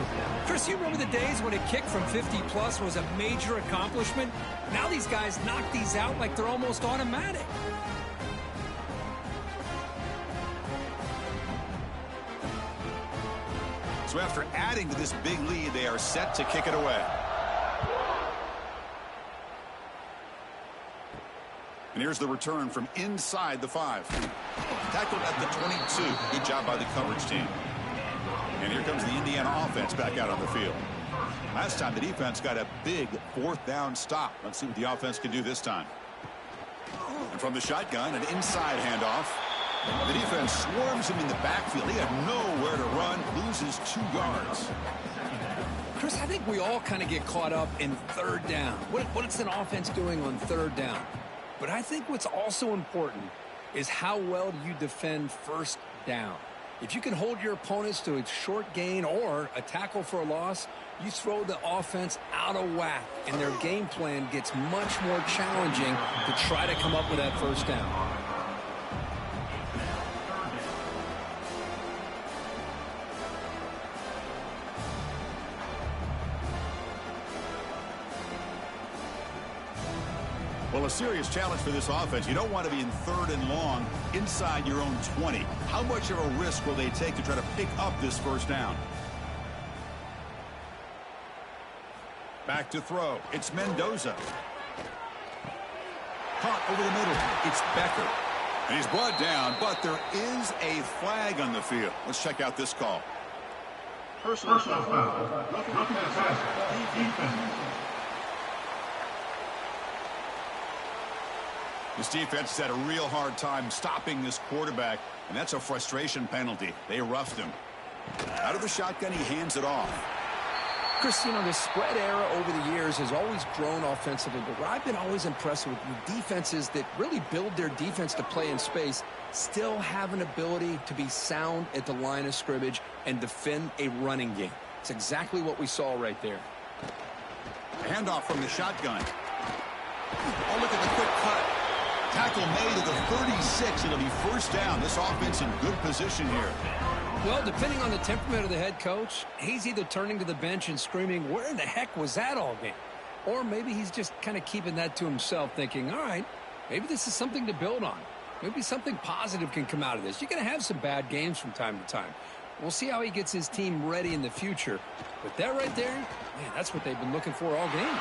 Chris, you remember the days when a kick from 50-plus was a major accomplishment? Now these guys knock these out like they're almost automatic. So after adding to this big lead, they are set to kick it away. And here's the return from inside the 5. Tackled at the 22. Good job by the coverage team. And here comes the Indiana offense back out on the field. Last time the defense got a big 4th down stop. Let's see what the offense can do this time. And from the shotgun, an inside handoff. The defense swarms him in the backfield. He had nowhere to run, loses 2 yards. Chris, I think we all kind of get caught up in third down. What's an offense doing on third down? But I think what's also important is how well do you defend first down. If you can hold your opponents to a short gain or a tackle for a loss, you throw the offense out of whack, and their game plan gets much more challenging to try to come up with that first down. Well, a serious challenge for this offense. You don't want to be in third and long inside your own 20. How much of a risk will they take to try to pick up this first down? Back to throw. It's Mendoza. Caught over the middle. It's Becker. And he's brought down, but there is a flag on the field. Let's check out this call. Personal foul. Looking at pass. Defense. This defense has had a real hard time stopping this quarterback, and that's a frustration penalty. They roughed him. Out of the shotgun, he hands it off. Chris, you know, the spread era over the years has always grown offensively, but what I've been always impressed with defenses that really build their defense to play in space still have an ability to be sound at the line of scrimmage and defend a running game. It's exactly what we saw right there. Handoff from the shotgun. Oh, look at the quick cut. Tackle made at the 36. It'll be first down. This offense in good position here. Well, depending on the temperament of the head coach, he's either turning to the bench and screaming, where in the heck was that all game? Or maybe he's just kind of keeping that to himself, thinking, all right, maybe this is something to build on. Maybe something positive can come out of this. You're going to have some bad games from time to time. We'll see how he gets his team ready in the future. But that right there, man, that's what they've been looking for all game.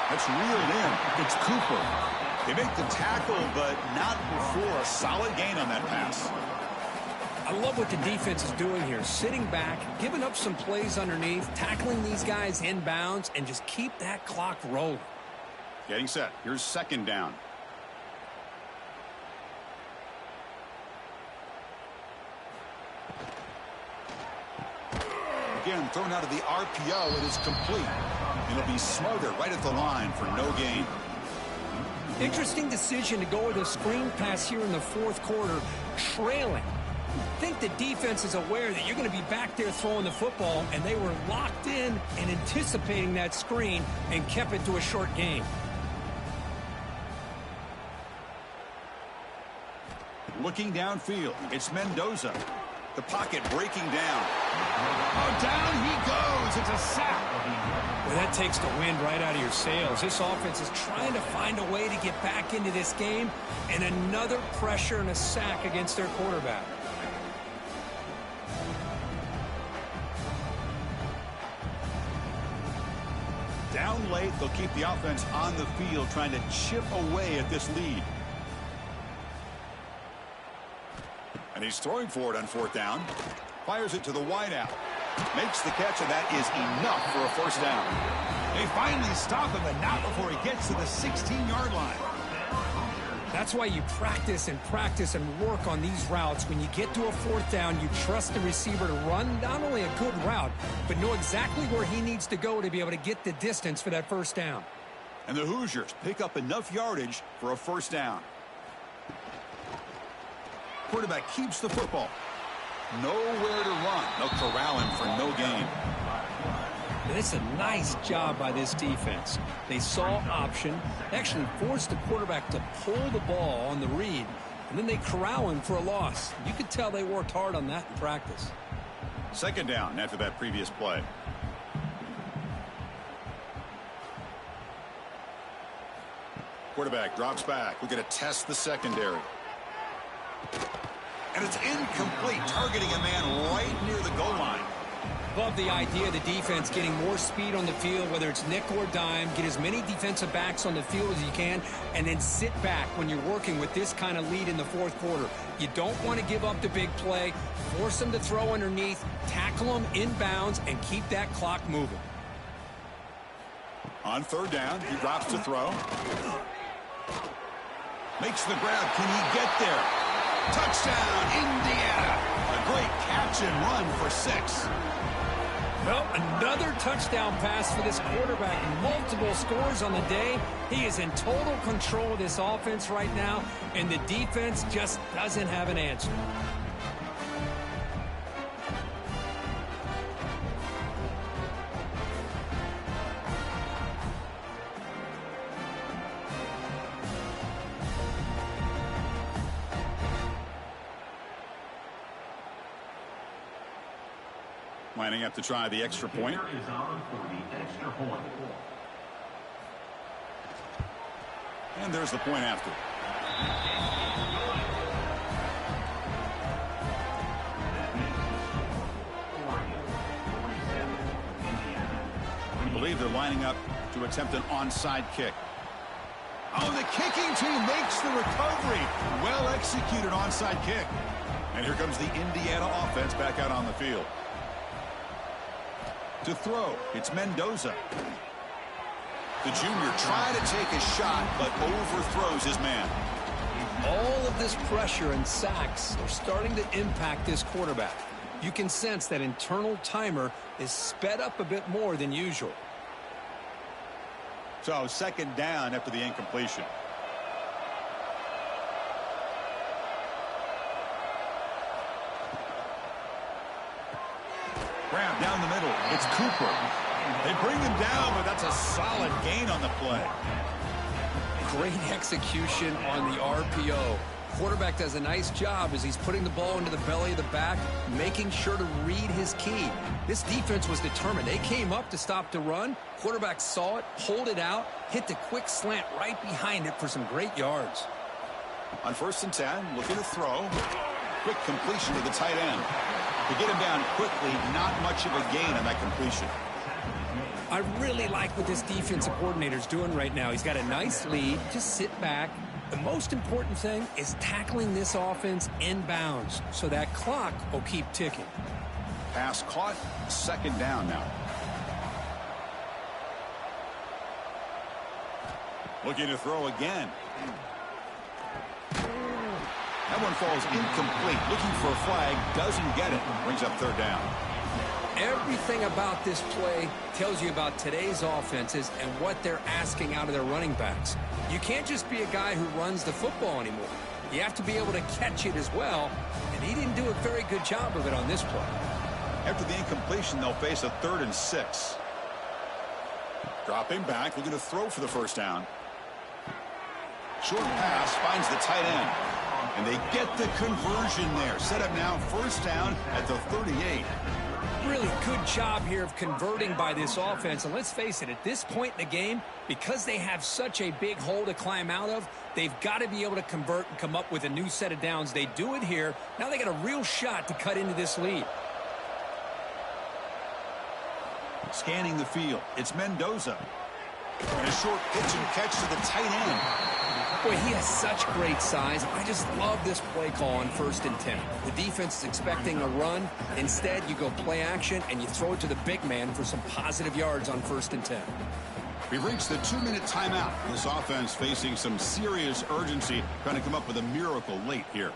That's reeled in. It's Cooper. They make the tackle, but not before a solid gain on that pass. I love what the defense is doing here. Sitting back, giving up some plays underneath, tackling these guys inbounds, and just keep that clock rolling. Getting set. Here's second down. Again, thrown out of the RPO. It is complete. It'll be smothered right at the line for no gain. Interesting decision to go with a screen pass here in the fourth quarter, trailing. I think the defense is aware that you're going to be back there throwing the football, and they were locked in and anticipating that screen and kept it to a short gain. Looking downfield, it's Mendoza. The pocket breaking down. Oh, down he goes. It's a sack. Well, that takes the wind right out of your sails. This offense is trying to find a way to get back into this game, and another pressure and a sack against their quarterback. Down late, they'll keep the offense on the field trying to chip away at this lead. And he's throwing for it on fourth down. Fires it to the wideout. Makes the catch, and that is enough for a first down. They finally stop him, but not before he gets to the 16-yard line. That's why you practice and practice and work on these routes. When you get to a fourth down, you trust the receiver to run not only a good route, but know exactly where he needs to go to be able to get the distance for that first down. And the Hoosiers pick up enough yardage for a first down. Quarterback keeps the football. Nowhere to run. They'll corral him for no gain. And it's a nice job by this defense. They saw option, actually forced the quarterback to pull the ball on the read, and then they corral him for a loss. You could tell they worked hard on that in practice. Second down after that previous play. Quarterback drops back. We're going to test the secondary. And it's incomplete, targeting a man right near the goal line. Love the idea of the defense getting more speed on the field, whether it's nickel or dime, get as many defensive backs on the field as you can, and then sit back when you're working with this kind of lead in the fourth quarter. You don't want to give up the big play, force them to throw underneath, tackle them inbounds, and keep that clock moving. On third down, he drops to throw. Makes the grab. Can he get there? Touchdown, Indiana. A great catch and run for 6. Well, another touchdown pass for this quarterback. Multiple scores on the day. He is in total control of this offense right now, and the defense just doesn't have an answer. Lining up to try the extra point. Is on for the extra point. And there's the point after. I believe they're lining up to attempt an onside kick. Oh, the kicking team makes the recovery. Well executed onside kick. And here comes the Indiana offense back out on the field. To throw, it's Mendoza. The junior tried to take a shot, but overthrows his man. All of this pressure and sacks are starting to impact this quarterback. You can sense that internal timer is sped up a bit more than usual. So second down after the incompletion. Grab down the middle. It's Cooper. They bring him down, but that's a solid gain on the play. Great execution on the RPO. Quarterback does a nice job as he's putting the ball into the belly of the back, making sure to read his key. This defense was determined. They came up to stop the run. Quarterback saw it, pulled it out, hit the quick slant right behind it for some great yards. On 1st and 10, looking to throw. Quick completion to the tight end. To get him down quickly, not much of a gain on that completion. I really like what this defensive coordinator's doing right now. He's got a nice lead. Just sit back. The most important thing is tackling this offense inbounds so that clock will keep ticking. Pass caught. Second down now. Looking to throw again. That one falls incomplete. Looking for a flag. Doesn't get it. Brings up third down. Everything about this play tells you about today's offenses and what they're asking out of their running backs. You can't just be a guy who runs the football anymore. You have to be able to catch it as well, and he didn't do a very good job of it on this play. After the incompletion, they'll face a 3rd and 6. Dropping back, looking to throw for the first down. Short pass finds the tight end. And they get the conversion there. Set up now, first down at the 38. Really good job here of converting by this offense. And let's face it, at this point in the game, because they have such a big hole to climb out of, they've got to be able to convert and come up with a new set of downs. They do it here. Now they got a real shot to cut into this lead. Scanning the field, it's Mendoza. And a short pitch and catch to the tight end. Boy, he has such great size. I just love this play call on 1st and 10. The defense is expecting a run. Instead, you go play action, and you throw it to the big man for some positive yards on 1st and 10. We've reached the 2-minute timeout. This offense facing some serious urgency, trying to come up with a miracle late here.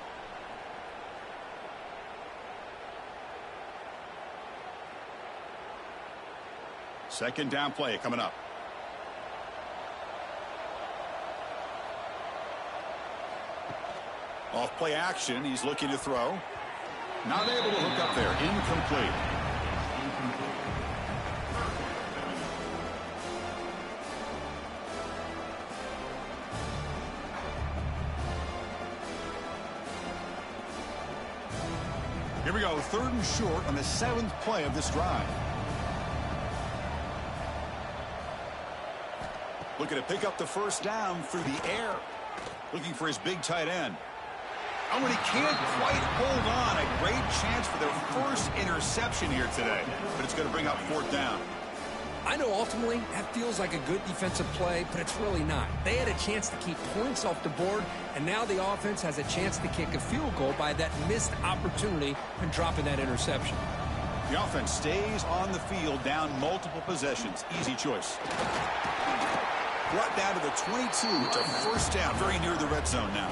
Second down play coming up. Off play action, he's looking to throw. Not able to hook up there. Incomplete. Here we go, 3rd and short on the 7th play of this drive. Looking to pick up the first down through the air. Looking for his big tight end. Oh, and he can't quite hold on. A great chance for their first interception here today. But it's going to bring up 4th down. I know ultimately that feels like a good defensive play, but it's really not. They had a chance to keep points off the board, and now the offense has a chance to kick a field goal by that missed opportunity and dropping that interception. The offense stays on the field, down multiple possessions. Easy choice. Brought down to the 22 to first down, very near the red zone now.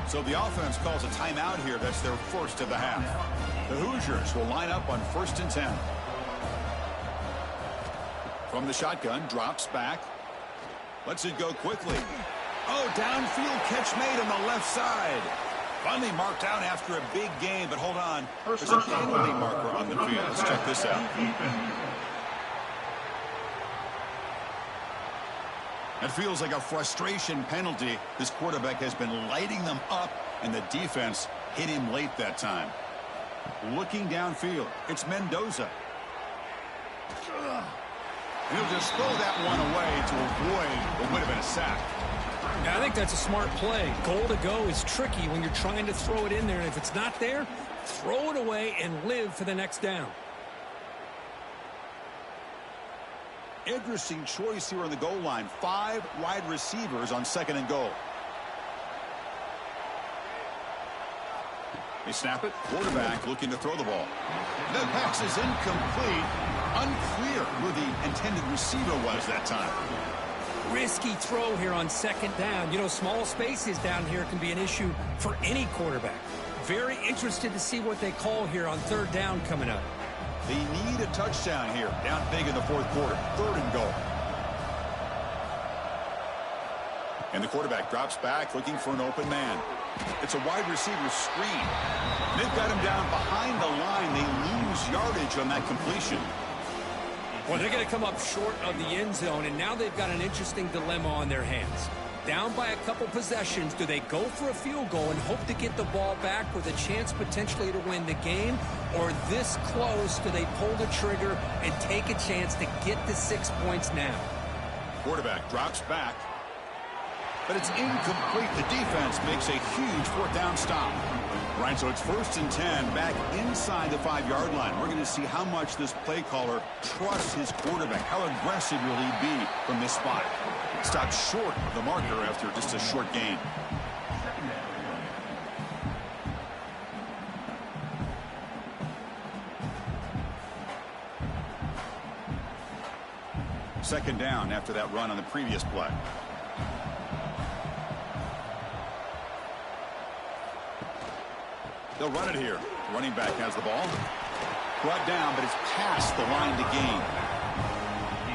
So the offense calls a timeout here. That's their first of the half. The Hoosiers will line up on 1st and 10. From the shotgun, drops back. Lets it go quickly. Oh, downfield catch made on the left side. Finally marked out after a big game, but hold on. There's a penalty marker on the field. Let's check this out. It feels like a frustration penalty. This quarterback has been lighting them up, and the defense hit him late that time. Looking downfield, it's Mendoza. He'll just throw that one away to avoid what would have been a sack. Yeah, I think that's a smart play. Goal to go is tricky when you're trying to throw it in there. And if it's not there, throw it away and live for the next down. Interesting choice here on the goal line. 5 wide receivers on 2nd and goal. They snap it. Quarterback looking to throw the ball. The pass is incomplete. Unclear who the intended receiver was that time. Risky throw here on 2nd down. You know, small spaces down here can be an issue for any quarterback. Very interested to see what they call here on 3rd down coming up. They need a touchdown here. Down big in the 4th quarter. 3rd and goal. And the quarterback drops back looking for an open man. It's a wide receiver screen. They've got him down behind the line. They lose yardage on that completion. Well, they're going to come up short of the end zone, and now they've got an interesting dilemma on their hands. Down by a couple possessions, do they go for a field goal and hope to get the ball back with a chance potentially to win the game? Or this close, do they pull the trigger and take a chance to get the 6 points now? Quarterback drops back, but it's incomplete. The defense makes a huge 4th down stop. Right, so it's 1st and 10 back inside the 5-yard line. We're going to see how much this play caller trusts his quarterback. How aggressive will he be from this spot? Stopped short of the marker after just a short gain. Second down after that run on the previous play. They'll run it here. Running back has the ball. Brought down, but it's past the line to gain.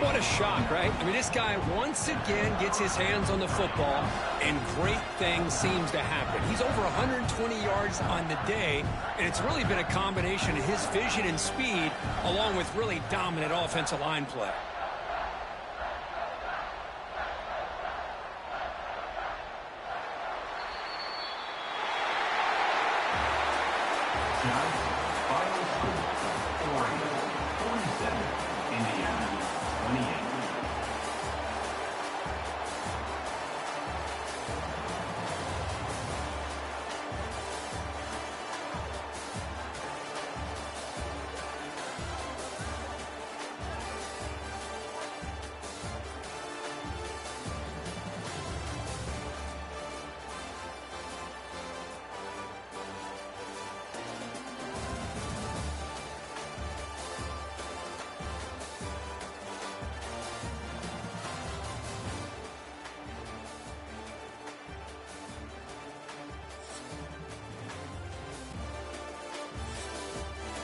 What a shot, right? I mean, this guy once again gets his hands on the football, and great things seems to happen. He's over 120 yards on the day, and it's really been a combination of his vision and speed, along with really dominant offensive line play. Final score, Oregon 47, Indiana 28.